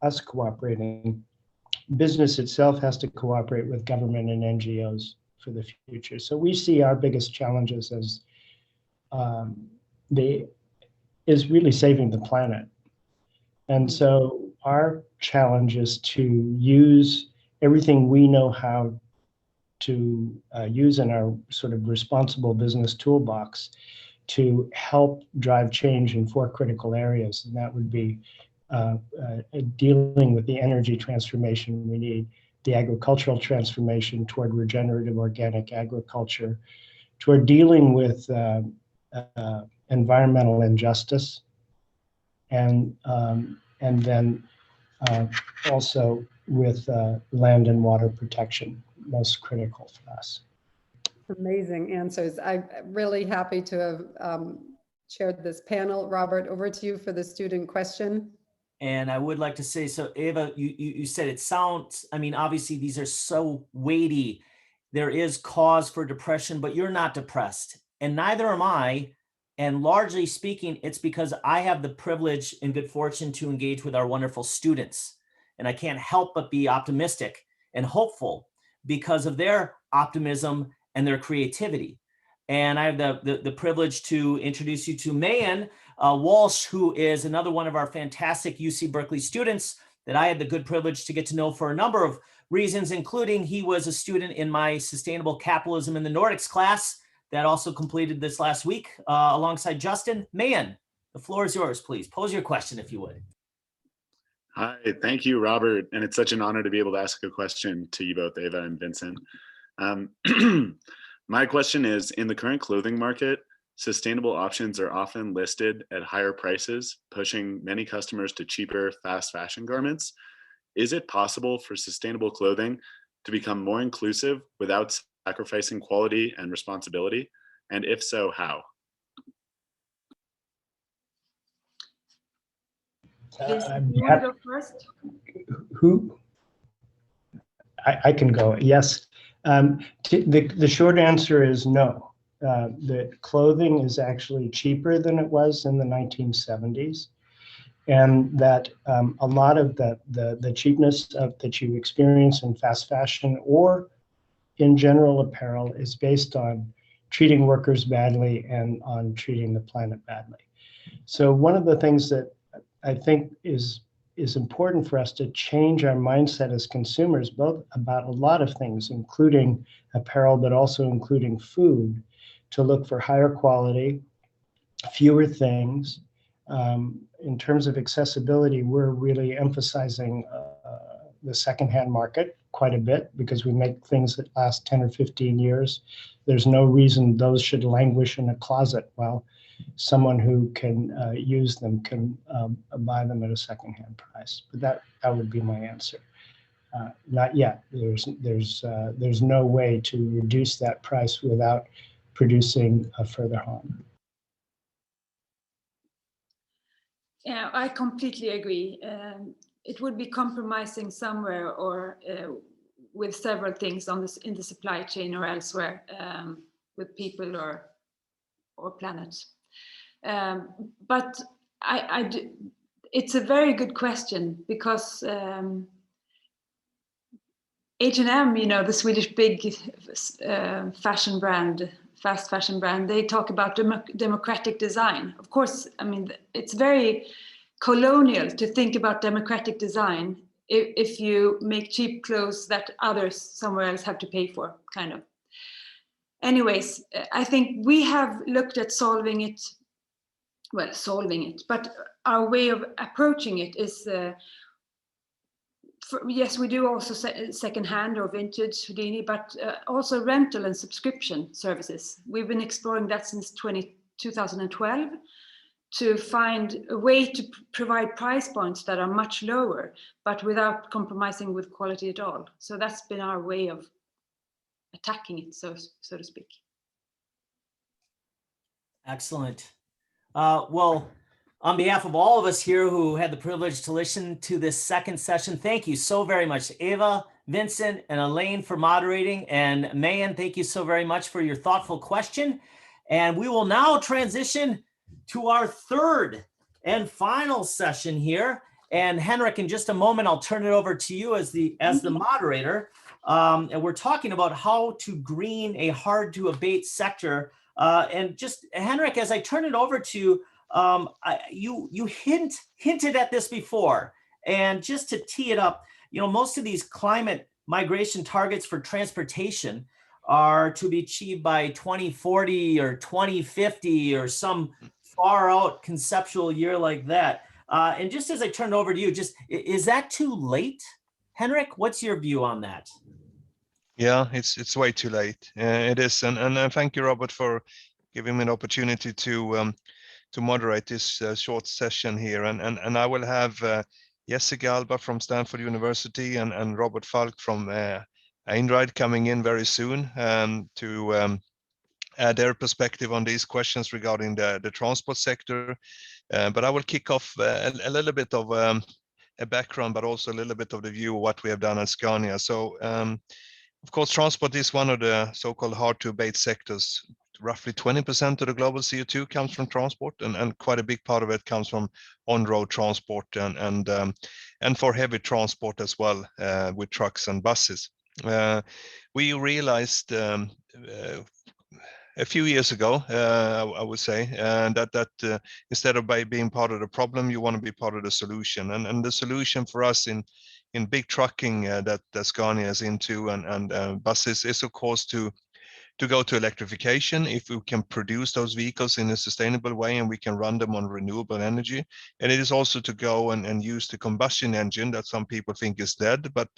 us cooperating. Business itself has to cooperate with government and NGOs for the future. So we see our biggest challenges as is really saving the planet. And so our challenge is to use everything we know how to use in our sort of responsible business toolbox to help drive change in 4 critical areas. And that would be dealing with the energy transformation we need, the agricultural transformation toward regenerative organic agriculture, toward dealing with environmental injustice, and then also with land and water protection, most critical for us. Amazing answers. I'm really happy to have chaired this panel. Robert, over to you for the student question. And I would like to say, so Eva, you said it sounds, I mean, obviously these are so weighty. There is cause for depression, but you're not depressed, and neither am I. And largely speaking, it's because I have the privilege and good fortune to engage with our wonderful students. And I can't help but be optimistic and hopeful because of their optimism and their creativity. And I have the privilege to introduce you to Mayan Walsh, who is another one of our fantastic UC Berkeley students that I had the good privilege to get to know for a number of reasons, including he was a student in my Sustainable Capitalism in the Nordics class that also completed this last week alongside Justin. Mayan, the floor is yours, please. Pose your question if you would. Hi, thank you, Robert. And it's such an honor to be able to ask a question to you both, Eva and Vincent. My question is, in the current clothing market, sustainable options are often listed at higher prices, pushing many customers to cheaper, fast fashion garments. Is it possible for sustainable clothing to become more inclusive without sacrificing quality and responsibility? And if so, how? You want to go first? Who? I can go, yes. The short answer is no. The clothing is actually cheaper than it was in the 1970s. And that a lot of the cheapness that you experience in fast fashion or in general apparel is based on treating workers badly and on treating the planet badly. So one of the things that I think is important for us to change our mindset as consumers, both about a lot of things, including apparel, but also including food, to look for higher quality, fewer things. In terms of accessibility, we're really emphasizing the secondhand market quite a bit because we make things that last 10 or 15 years. There's no reason those should languish in a closet while someone who can use them can buy them at a secondhand price. But that would be my answer. Not yet. There's no way to reduce that price without producing a further harm. Yeah, I completely agree. It would be compromising somewhere or with several things on this in the supply chain or elsewhere with people or planets. But it's a very good question because H&M, you know, the Swedish big fashion brand, fast fashion brand, they talk about democratic design. Of course, I mean, it's very colonial to think about democratic design if you make cheap clothes that others somewhere else have to pay for, kind of. Anyways, I think we have looked at solving it, but our way of approaching it is, yes, we do also secondhand or vintage Houdini, but also rental and subscription services. We've been exploring that since 2012 to find a way to provide price points that are much lower, but without compromising with quality at all. So that's been our way of attacking it, so to speak. Excellent. Well, on behalf of all of us here who had the privilege to listen to this second session, thank you so very much, Eva, Vincent, and Elaine for moderating. And Mayan, thank you so very much for your thoughtful question. And we will now transition to our third and final session here. And Henrik, in just a moment, I'll turn it over to you as the moderator. And we're talking about how to green a hard to abate sector. And just Henrik, as I turn it over to you, you hinted at this before, and just to tee it up, most of these climate migration targets for transportation are to be achieved by 2040 or 2050 or some far out conceptual year like that. And just as I turn it over to you, is that too late? Henrik, what's your view on that? Yeah, it's way too late. It is, and thank you, Robert, for giving me an opportunity to moderate this short session here. And I will have Jessica Alba from Stanford University and Robert Falk from Einride coming in very soon to add their perspective on these questions regarding the transport sector. But I will kick off a little bit of a background, but also a little bit of the view of what we have done at Scania. So, of course, transport is one of the so-called hard to abate sectors. Roughly 20% of the global CO2 comes from transport, and quite a big part of it comes from on-road transport and for heavy transport as well, with trucks and buses. We realized a few years ago, I would say, that instead of being part of the problem, you want to be part of the solution. And the solution for us in big trucking that Scania is into and buses is, of course, to go to electrification if we can produce those vehicles in a sustainable way and we can run them on renewable energy. And it is also to go and use the combustion engine that some people think is dead, but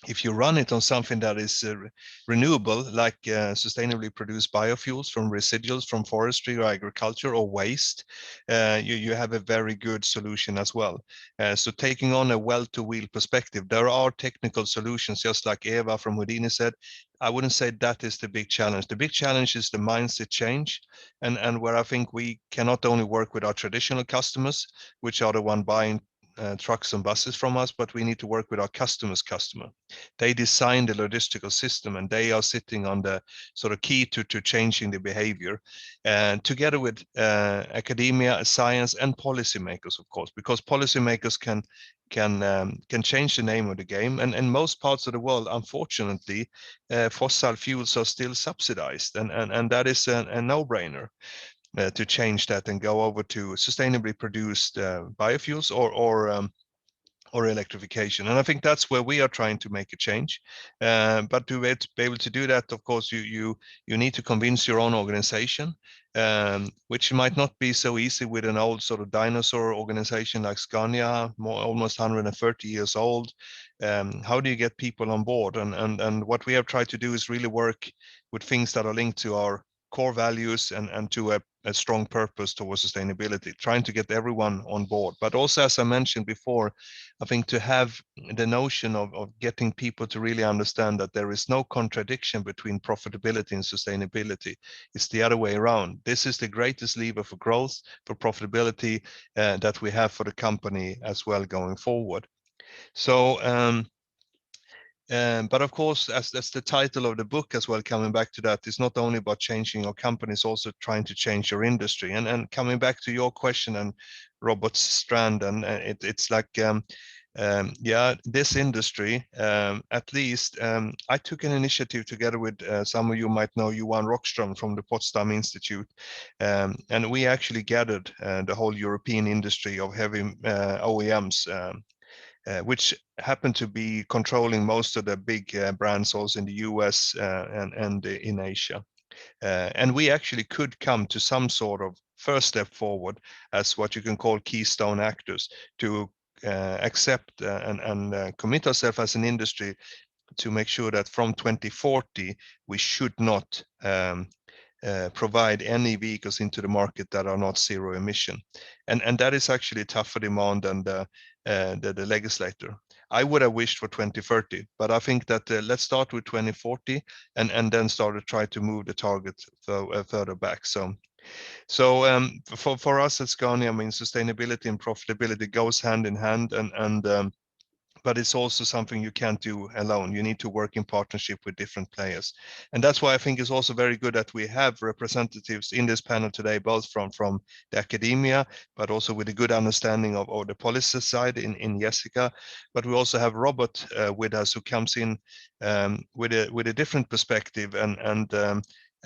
if you run it on something that is renewable, like sustainably produced biofuels from residuals from forestry or agriculture or waste, you have a very good solution as well. So taking on a well-to-wheel perspective, there are technical solutions, just like Eva from Houdini said. I wouldn't say that is the big challenge. The big challenge is the mindset change, and where I think we can not only work with our traditional customers, which are the one buying trucks and buses from us, but we need to work with our customer. They design the logistical system, and they are sitting on the sort of key to changing the behavior, and together with academia, science, and policymakers, of course, because policymakers can change the name of the game. And in most parts of the world, unfortunately, fossil fuels are still subsidized, and that is a no-brainer. To change that and go over to sustainably produced biofuels or electrification. And I think that's where we are trying to make a change. But to be able to do that, of course, you need to convince your own organization, which might not be so easy with an old sort of dinosaur organization like Scania, almost 130 years old. How do you get people on board? And what we have tried to do is really work with things that are linked to our core values and to a strong purpose towards sustainability, trying to get everyone on board. But also, as I mentioned before, I think to have the notion of getting people to really understand that there is no contradiction between profitability and sustainability. It's the other way around. This is the greatest lever for growth, for profitability that we have for the company as well going forward. So, but of course, as that's the title of the book as well, coming back to that, it's not only about changing your company, it's also trying to change your industry. And coming back to your question and Robert's strand, and it's like, yeah, this industry, at least, I took an initiative together with some of you might know Johan Rockström from the Potsdam Institute, and we actually gathered the whole European industry of heavy OEMs, which happen to be controlling most of the big brands also in the US and in Asia. And we actually could come to some sort of first step forward as what you can call keystone actors to accept and commit ourselves as an industry to make sure that from 2040 we should not provide any vehicles into the market that are not zero emission, and that is actually a tougher demand than the legislator. I would have wished for 2030, but I think that let's start with 2040 and then start to try to move the target further back. So for us at Scania, I mean, sustainability and profitability goes hand in hand, and but it's also something you can't do alone. You need to work in partnership with different players. And that's why I think it's also very good that we have representatives in this panel today, both from the academia, but also with a good understanding of the policy side in Jessica. But we also have Robert with us, who comes in with a different perspective and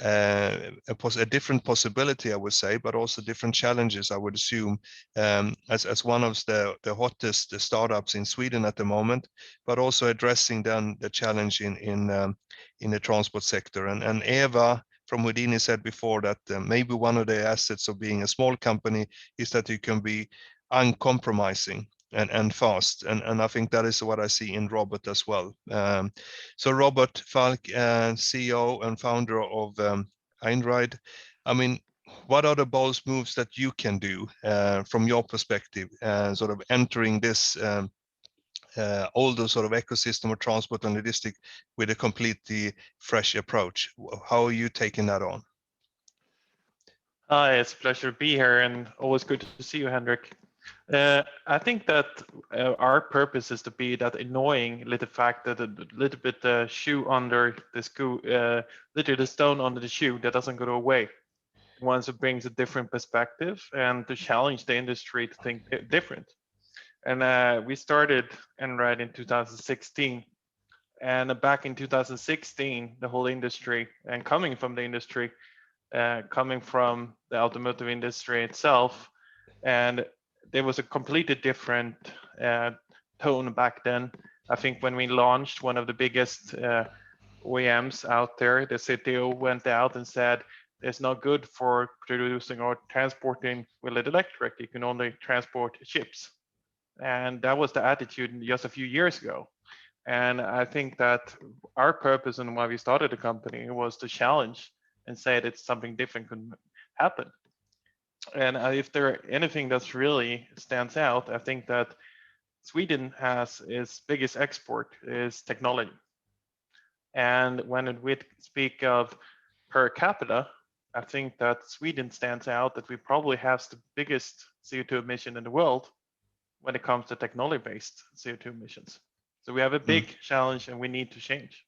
a different possibility, I would say, but also different challenges, I would assume, as one of the hottest startups in Sweden at the moment, but also addressing then the challenge in the transport sector. And Eva from Houdini said before that maybe one of the assets of being a small company is that you can be uncompromising and fast. And I think that is what I see in Robert as well. So Robert Falk, CEO and founder of Einride, I mean, what are the bold moves that you can do from your perspective, sort of entering this older sort of ecosystem of transport and logistics with a completely fresh approach? How are you taking that on? Hi, it's a pleasure to be here, and always good to see you, Henrik. I think that our purpose is to be that annoying little fact that a little bit shoe under the little stone under the shoe that doesn't go away. One who brings a different perspective and to challenge the industry to think different. And we started Einride in 2016. And back in 2016, the whole industry, and coming from the industry, coming from the automotive industry itself, and there was a completely different tone back then. I think when we launched, one of the biggest OEMs out there, the CTO went out and said, it's not good for producing or transporting with electric. You can only transport ships. And that was the attitude just a few years ago. And I think that our purpose and why we started the company was to challenge and say that something different could happen. And if there anything that's really stands out, I think that Sweden has its biggest export is technology. And when we speak of per capita, I think that Sweden stands out, that we probably have the biggest CO2 emission in the world when it comes to technology-based CO2 emissions. So we have a big challenge and we need to change.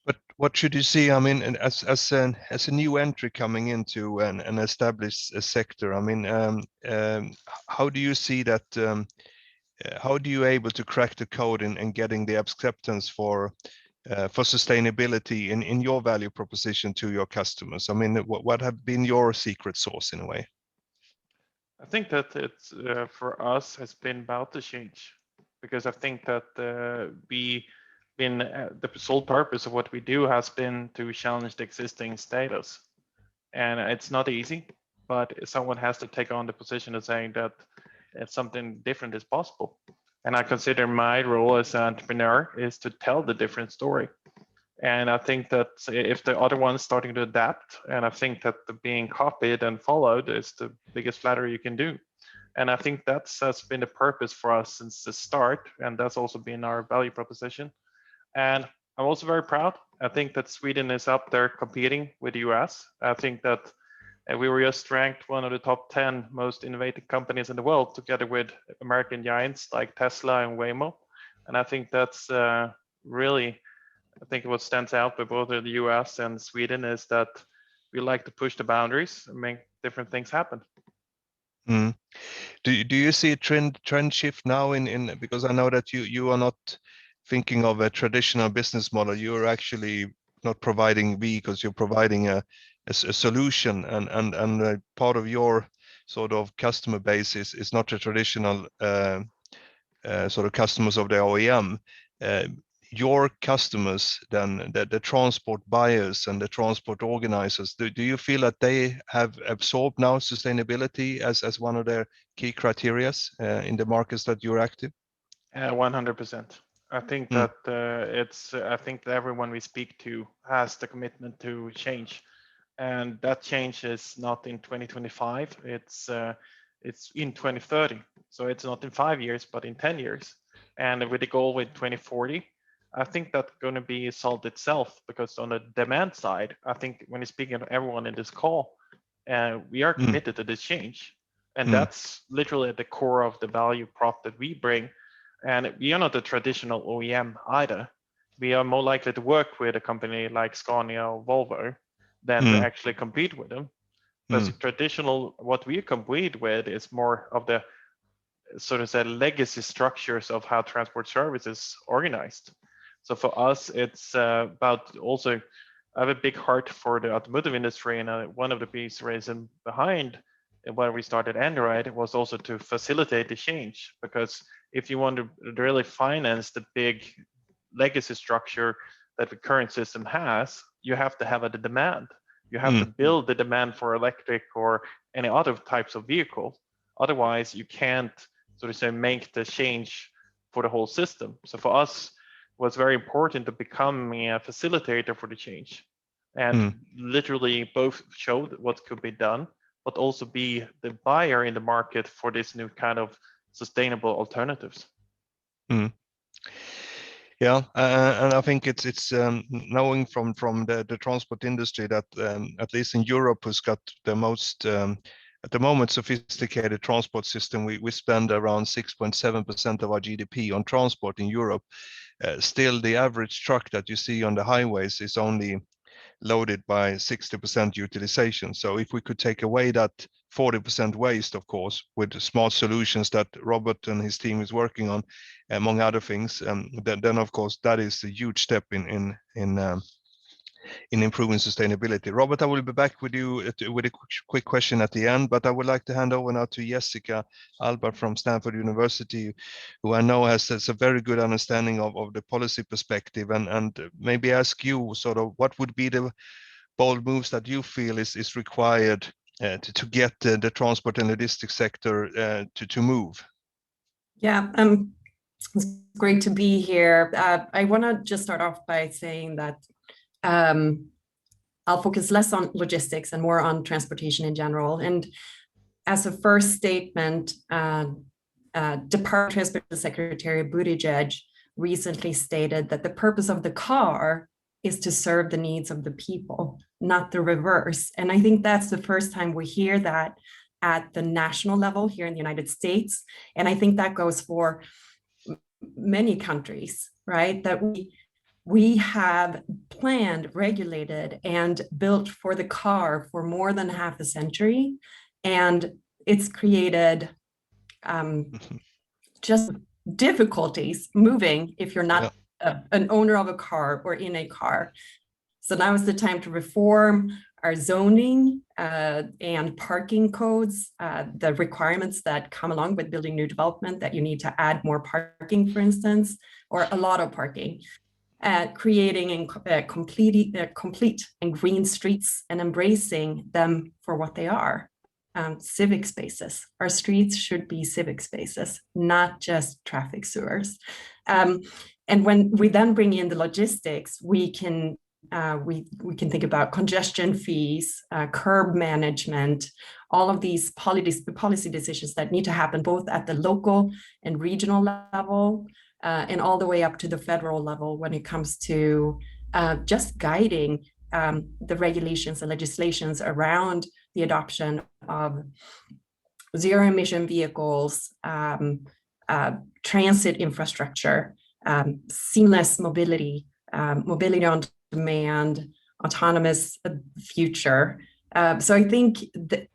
But what should you see? I mean, as a new entry coming into an established sector, I mean, how do you see that? How do you able to crack the code and getting the acceptance for sustainability in your value proposition to your customers? I mean, what have been your secret sauce in a way? I think that it's for us has been about to change, because I think that the sole purpose of what we do has been to challenge the existing status, and it's not easy, but someone has to take on the position of saying that something different is possible. And I consider my role as an entrepreneur is to tell the different story. And I think that if the other one's starting to adapt, and I think that the being copied and followed is the biggest flattery you can do. And I think that's been the purpose for us since the start, and that's also been our value proposition. And I'm also very proud. I think that Sweden is up there competing with the US. I think that we were just ranked one of the top 10 most innovative companies in the world, together with American giants like Tesla and Waymo. And I think that's really, I think what stands out with both the US and Sweden is that we like to push the boundaries and make different things happen. Mm. Do you see a trend shift now in because I know that you are not thinking of a traditional business model. You are actually not providing vehicles, you're providing a solution, and part of your sort of customer base is not a traditional sort of customers of the OEM. Your customers, then the transport buyers and the transport organizers, do you feel that they have absorbed now sustainability as one of their key criteria in the markets that you're active? 100%. I think that I think that everyone we speak to has the commitment to change, and that change is not in 2025. It's in 2030. So it's not in 5 years, but in 10 years. And with the goal with 2040, I think that's going to be solved itself, because on the demand side, I think when you're speaking to everyone in this call, we are committed to this change. And that's literally at the core of the value prop that we bring. And we are not a traditional OEM either. We are more likely to work with a company like Scania or Volvo than to actually compete with them. Because traditional, what we compete with is more of the sort of say legacy structures of how transport services organized. So for us, it's about also, I have a big heart for the automotive industry, and one of the big reasons behind why we started Android was also to facilitate the change. Because if you want to really finance the big legacy structure that the current system has, you have to have a demand. You have to build the demand for electric or any other types of vehicle. Otherwise, you can't sort of say make the change for the whole system. So for us, it was very important to become a facilitator for the change, and literally both showed what could be done, but also be the buyer in the market for this new kind of sustainable alternatives. Yeah, and I think it's knowing from the transport industry that at least in Europe, who's got the most at the moment sophisticated transport system, we spend around 6.7% of our GDP on transport in Europe. Still, the average truck that you see on the highways is only loaded by 60% utilization. So if we could take away that 40% waste, of course, with smart solutions that Robert and his team is working on, among other things, then of course that is a huge step in improving sustainability. Robert, I will be back with you with a quick question at the end, but I would like to hand over now to Jessica Albert from Stanford University, who I know has a very good understanding of the policy perspective, and maybe ask you sort of what would be the bold moves that you feel is required to get the transport and logistics sector to move. Yeah, it's great to be here. I want to just start off by saying that I'll focus less on logistics and more on transportation in general. And as a first statement, Department of Transportation Secretary Buttigieg recently stated that the purpose of the car is to serve the needs of the people, not the reverse. And I think that's the first time we hear that at the national level here in the United States. And I think that goes for many countries, right? That we have planned, regulated, and built for the car for more than half a century. And it's created just difficulties moving if you're not an owner of a car or in a car. So now is the time to reform our zoning and parking codes, the requirements that come along with building new development, that you need to add more parking, for instance, or a lot of parking. Creating complete and green streets and embracing them for what they are, civic spaces. Our streets should be civic spaces, not just traffic sewers. And when we then bring in the logistics, we can think about congestion fees, curb management, all of these policy decisions that need to happen both at the local and regional level, and all the way up to the federal level when it comes to just guiding the regulations and legislations around the adoption of zero emission vehicles, transit infrastructure, seamless mobility, mobility on demand, autonomous future. So I think that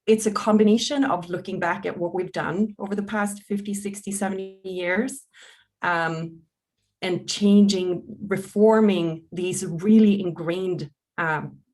it's a combination of looking back at what we've done over the past 50, 60, 70 years, and changing, reforming these really ingrained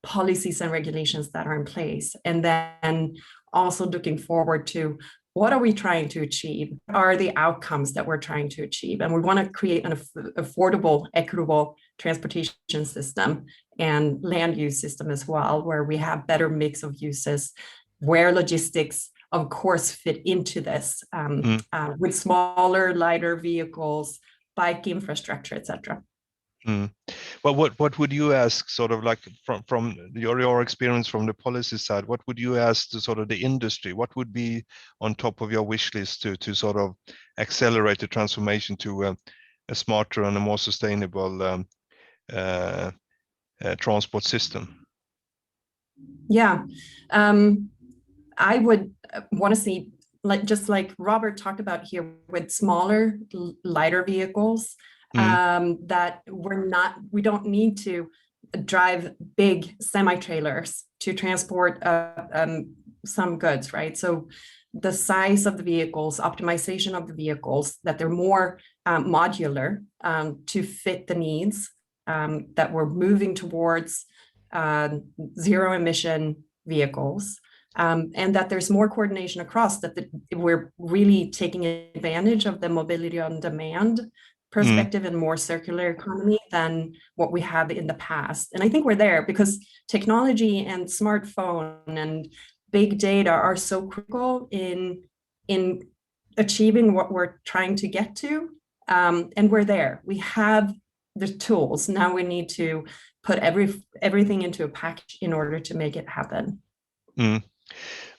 policies and regulations that are in place. And then also looking forward to what are we trying to achieve? What are the outcomes that we're trying to achieve? And we want to create an affordable, equitable transportation system and land use system as well, where we have better mix of uses, where logistics, of course, fit into this with smaller, lighter vehicles, bike infrastructure, etc. Well, what would you ask, sort of like from your experience from the policy side? What would you ask to sort of the industry? What would be on top of your wish list to sort of accelerate the transformation to a smarter and a more sustainable transport system? Yeah, I would want to see just like Robert talked about here with smaller, lighter vehicles, that we don't need to drive big semi-trailers to transport some goods, right? So the size of the vehicles, optimization of the vehicles, that they're more modular to fit the needs, that we're moving towards zero emission vehicles, and that there's more coordination across, that we're really taking advantage of the mobility on demand perspective and more circular economy than what we have in the past. And I think we're there because technology and smartphone and big data are so critical in achieving what we're trying to get to. And we're there. We have the tools. Now we need to put everything into a package in order to make it happen.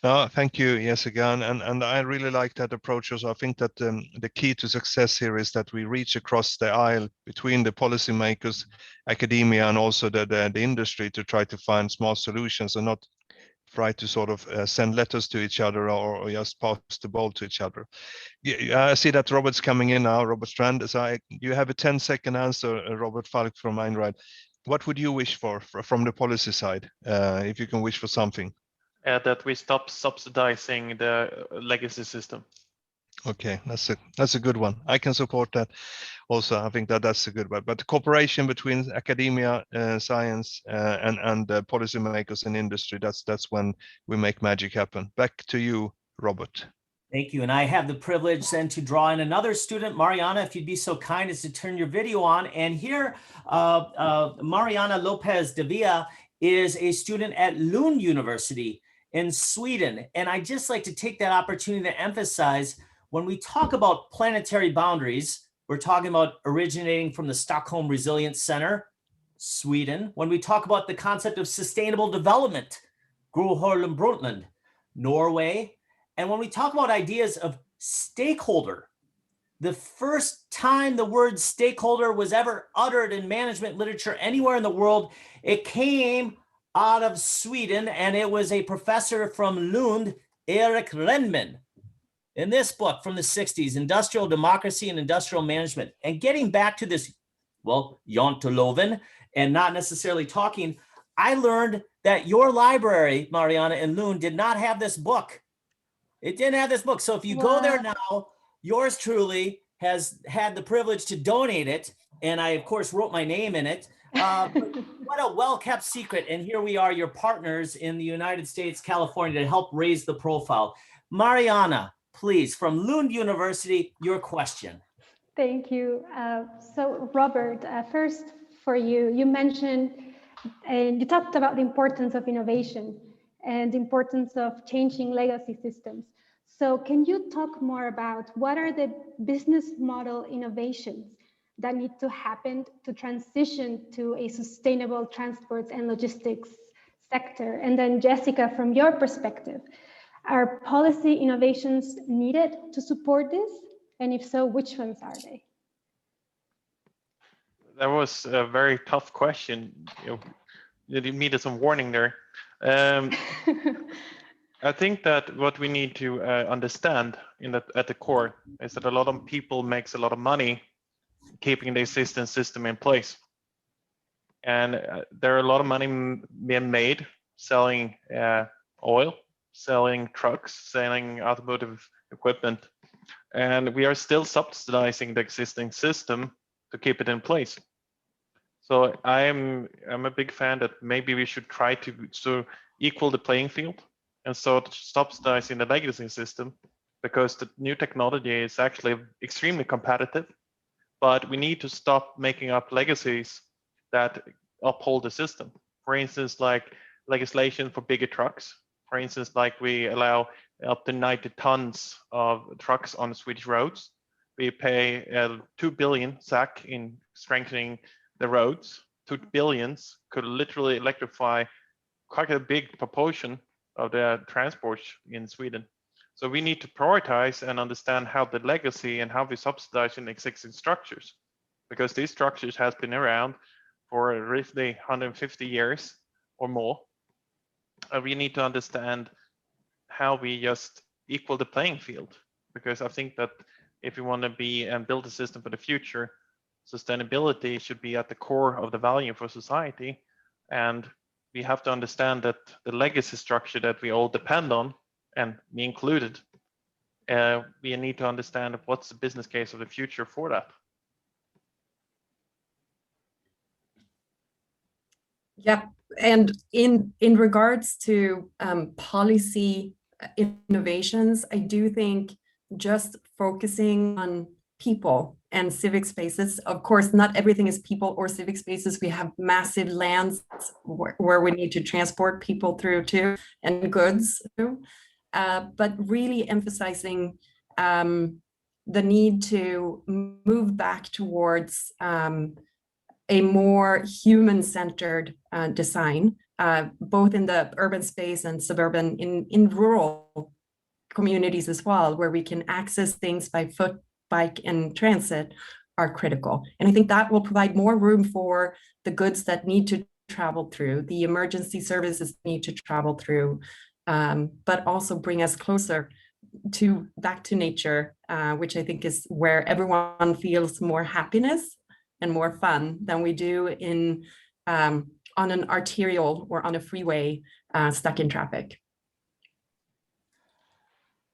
No, thank you, Jessica, and I really like that approach also. I think that the key to success here is that we reach across the aisle between the policymakers, academia, and also the industry to try to find smart solutions and not try to sort of send letters to each other or just pass the ball to each other. Yeah, I see that Robert's coming in now, Robert Strand. So you have a 10-second answer, Robert Falk from Einride. What would you wish for from the policy side, if you can wish for something? That we stop subsidizing the legacy system. Okay, that's a good one. I can support that. Also, I think that's a good one. But the cooperation between academia, science, and policymakers and industry, that's when we make magic happen. Back to you, Robert. Thank you. And I have the privilege then to draw in another student, Mariana, if you'd be so kind as to turn your video on. And here, Mariana Lopez de Villa is a student at Lund University in Sweden. And I just like to take that opportunity to emphasize, when we talk about planetary boundaries, we're talking about originating from the Stockholm Resilience Center, Sweden. When we talk about the concept of sustainable development, Gro Harlem Brundtland, Norway. And when we talk about ideas of stakeholder, the first time the word stakeholder was ever uttered in management literature anywhere in the world, it came out of Sweden, and it was a professor from Lund, Erik Rennman, in this book from the 60s, Industrial Democracy and Industrial Management. And getting back to this, well, Janteloven, and not necessarily talking, I learned that your library, Mariana, in Lund did not have this book. It didn't have this book. So if you go there now, yours truly has had the privilege to donate it. And I, of course, wrote my name in it. What a well-kept secret. And here we are, your partners in the United States, California, to help raise the profile. Mariana, please, from Lund University, your question. Thank you. So Robert, first for you, you mentioned and you talked about the importance of innovation and the importance of changing legacy systems. So can you talk more about what are the business model innovations that need to happen to transition to a sustainable transport and logistics sector? And then Jessica, from your perspective, are policy innovations needed to support this? And if so, which ones are they? That was a very tough question. You needed some warning there. I think that what we need to understand at the core is that a lot of people makes a lot of money keeping the existing system in place. And there are a lot of money being made selling oil, selling trucks, selling automotive equipment. And we are still subsidizing the existing system to keep it in place. So I'm a big fan that maybe we should try to equal the playing field and start subsidizing the legacy system, because the new technology is actually extremely competitive, but we need to stop making up legacies that uphold the system. For instance, like legislation for bigger trucks. For instance, like we allow up to 90 tons of trucks on Swedish roads. We pay 2 billion SEK in strengthening the roads. 2 billions could literally electrify quite a big proportion of the transport in Sweden. So we need to prioritize and understand how the legacy and how we subsidize in existing structures, because these structures has been around for roughly 150 years or more. We need to understand how we just equal the playing field, because I think that if you want to be and build a system for the future, sustainability should be at the core of the value for society. And we have to understand that the legacy structure that we all depend on, and me included, we need to understand what's the business case of the future for that. Yeah, and in regards to policy innovations, I do think just focusing on people and civic spaces. Of course, not everything is people or civic spaces. We have massive lands where we need to transport people through too, and goods too. But really emphasizing the need to move back towards a more human-centered design, both in the urban space and suburban, in rural communities as well, where we can access things by foot, bike, and transit are critical. And I think that will provide more room for the goods that need to travel through, the emergency services need to travel through, but also bring us closer back to nature, which I think is where everyone feels more happiness and more fun than we do in on an arterial or on a freeway stuck in traffic.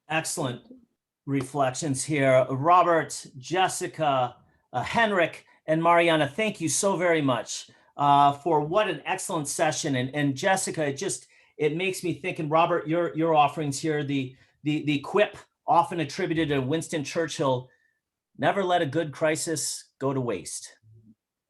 Excellent reflections here. Robert, Jessica, Henrik, and Mariana, thank you so very much for what an excellent session. And Jessica, it makes me think, and Robert, your offerings here, the quip often attributed to Winston Churchill, never let a good crisis go to waste.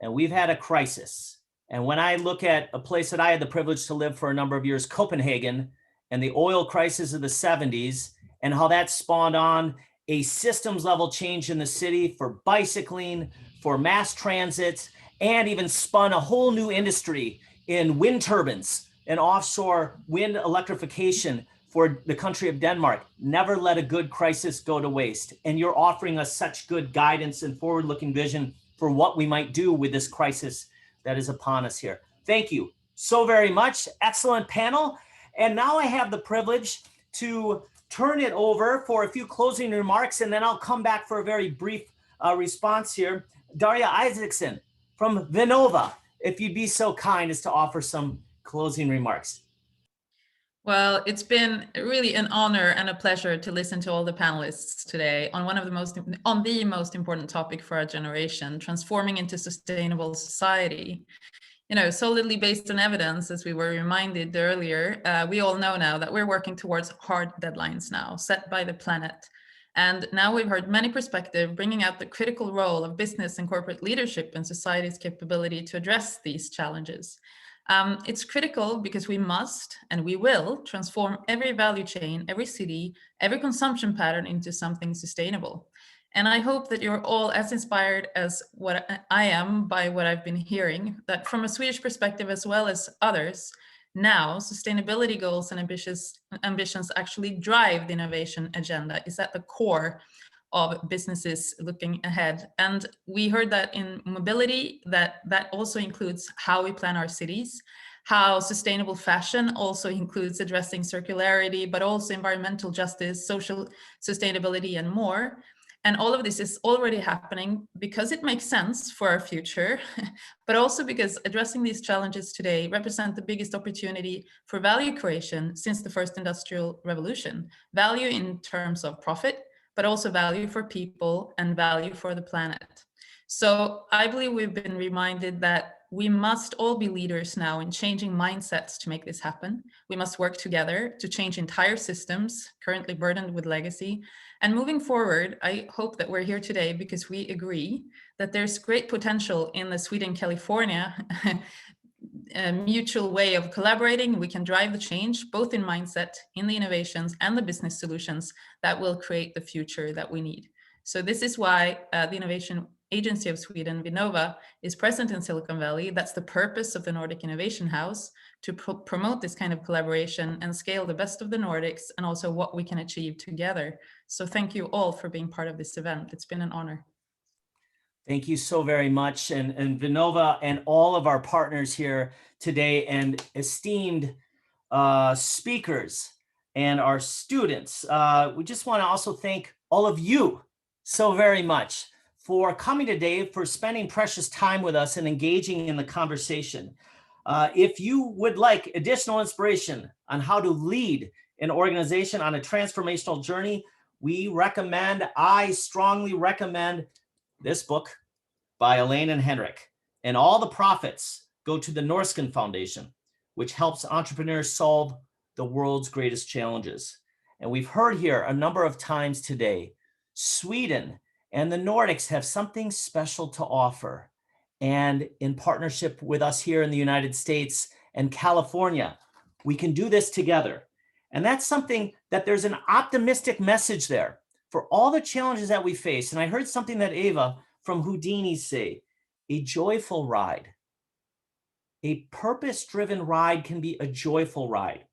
And we've had a crisis. And when I look at a place that I had the privilege to live for a number of years, Copenhagen, and the oil crisis of the 70s, and how that spawned on a systems level change in the city for bicycling, for mass transit, and even spun a whole new industry in wind turbines and offshore wind electrification for the country of Denmark. Never let a good crisis go to waste. And you're offering us such good guidance and forward-looking vision for what we might do with this crisis that is upon us here. Thank you so very much. Excellent panel. And now I have the privilege to turn it over for a few closing remarks, and then I'll come back for a very brief response here. Daria Isaacson from Vinnova, if you'd be so kind as to offer some closing remarks. Well, it's been really an honor and a pleasure to listen to all the panelists today on the most important topic for our generation, transforming into sustainable society. You know, solidly based on evidence, as we were reminded earlier, we all know now that we're working towards hard deadlines now, set by the planet. And now we've heard many perspectives bringing out the critical role of business and corporate leadership in society's capability to address these challenges. It's critical because we must and we will transform every value chain, every city, every consumption pattern into something sustainable. And I hope that you're all as inspired as what I am by what I've been hearing, that from a Swedish perspective as well as others, now sustainability goals and ambitions actually drive the innovation agenda, is at the core of businesses looking ahead. And we heard that in mobility, that also includes how we plan our cities, how sustainable fashion also includes addressing circularity, but also environmental justice, social sustainability, and more. And all of this is already happening because it makes sense for our future, but also because addressing these challenges today represent the biggest opportunity for value creation since the first industrial revolution. Value in terms of profit, but also value for people and value for the planet. So I believe we've been reminded that we must all be leaders now in changing mindsets to make this happen. We must work together to change entire systems currently burdened with legacy. And moving forward, I hope that we're here today because we agree that there's great potential in the Sweden-California mutual way of collaborating. We can drive the change, both in mindset, in the innovations, and the business solutions that will create the future that we need. So this is why the Innovation Agency of Sweden, Vinnova, is present in Silicon Valley. That's the purpose of the Nordic Innovation House, to promote this kind of collaboration and scale the best of the Nordics and also what we can achieve together. So thank you all for being part of this event. It's been an honor. Thank you so very much. And Vinnova and all of our partners here today and esteemed speakers and our students. We just want to also thank all of you so very much for coming today, for spending precious time with us and engaging in the conversation. If you would like additional inspiration on how to lead an organization on a transformational journey, I strongly recommend this book by Elaine and Henrik. And all the profits go to the Norsken Foundation, which helps entrepreneurs solve the world's greatest challenges. And we've heard here a number of times today, Sweden and the Nordics have something special to offer. And in partnership with us here in the United States and California, we can do this together. And that's something that there's an optimistic message there for all the challenges that we face. And I heard something that Eva from Houdini say, a joyful ride. A purpose-driven ride can be a joyful ride.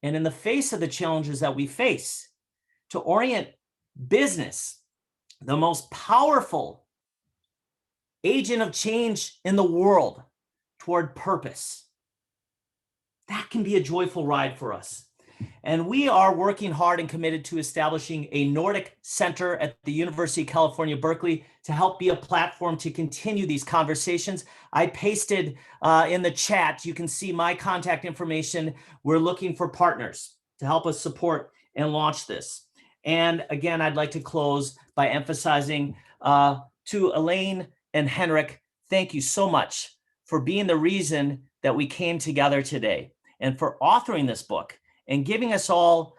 And in the face of the challenges that we face, to orient business, the most powerful agent of change in the world, toward purpose, that can be a joyful ride for us. And we are working hard and committed to establishing a Nordic Center at the University of California, Berkeley, to help be a platform to continue these conversations. I pasted in the chat, you can see my contact information. We're looking for partners to help us support and launch this. And again, I'd like to close by emphasizing to Elaine and Henrik, thank you so much for being the reason that we came together today and for authoring this book and giving us all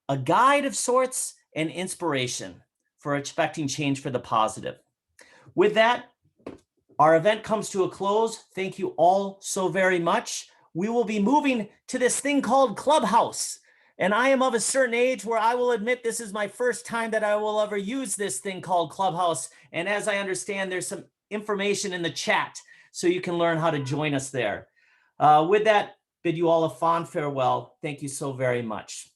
a guide of sorts and inspiration for expecting change for the positive. With that, our event comes to a close. Thank you all so very much. We will be moving to this thing called Clubhouse. And I am of a certain age where I will admit this is my first time that I will ever use this thing called Clubhouse. And as I understand, there's some information in the chat so you can learn how to join us there. With that, bid you all a fond farewell. Thank you so very much.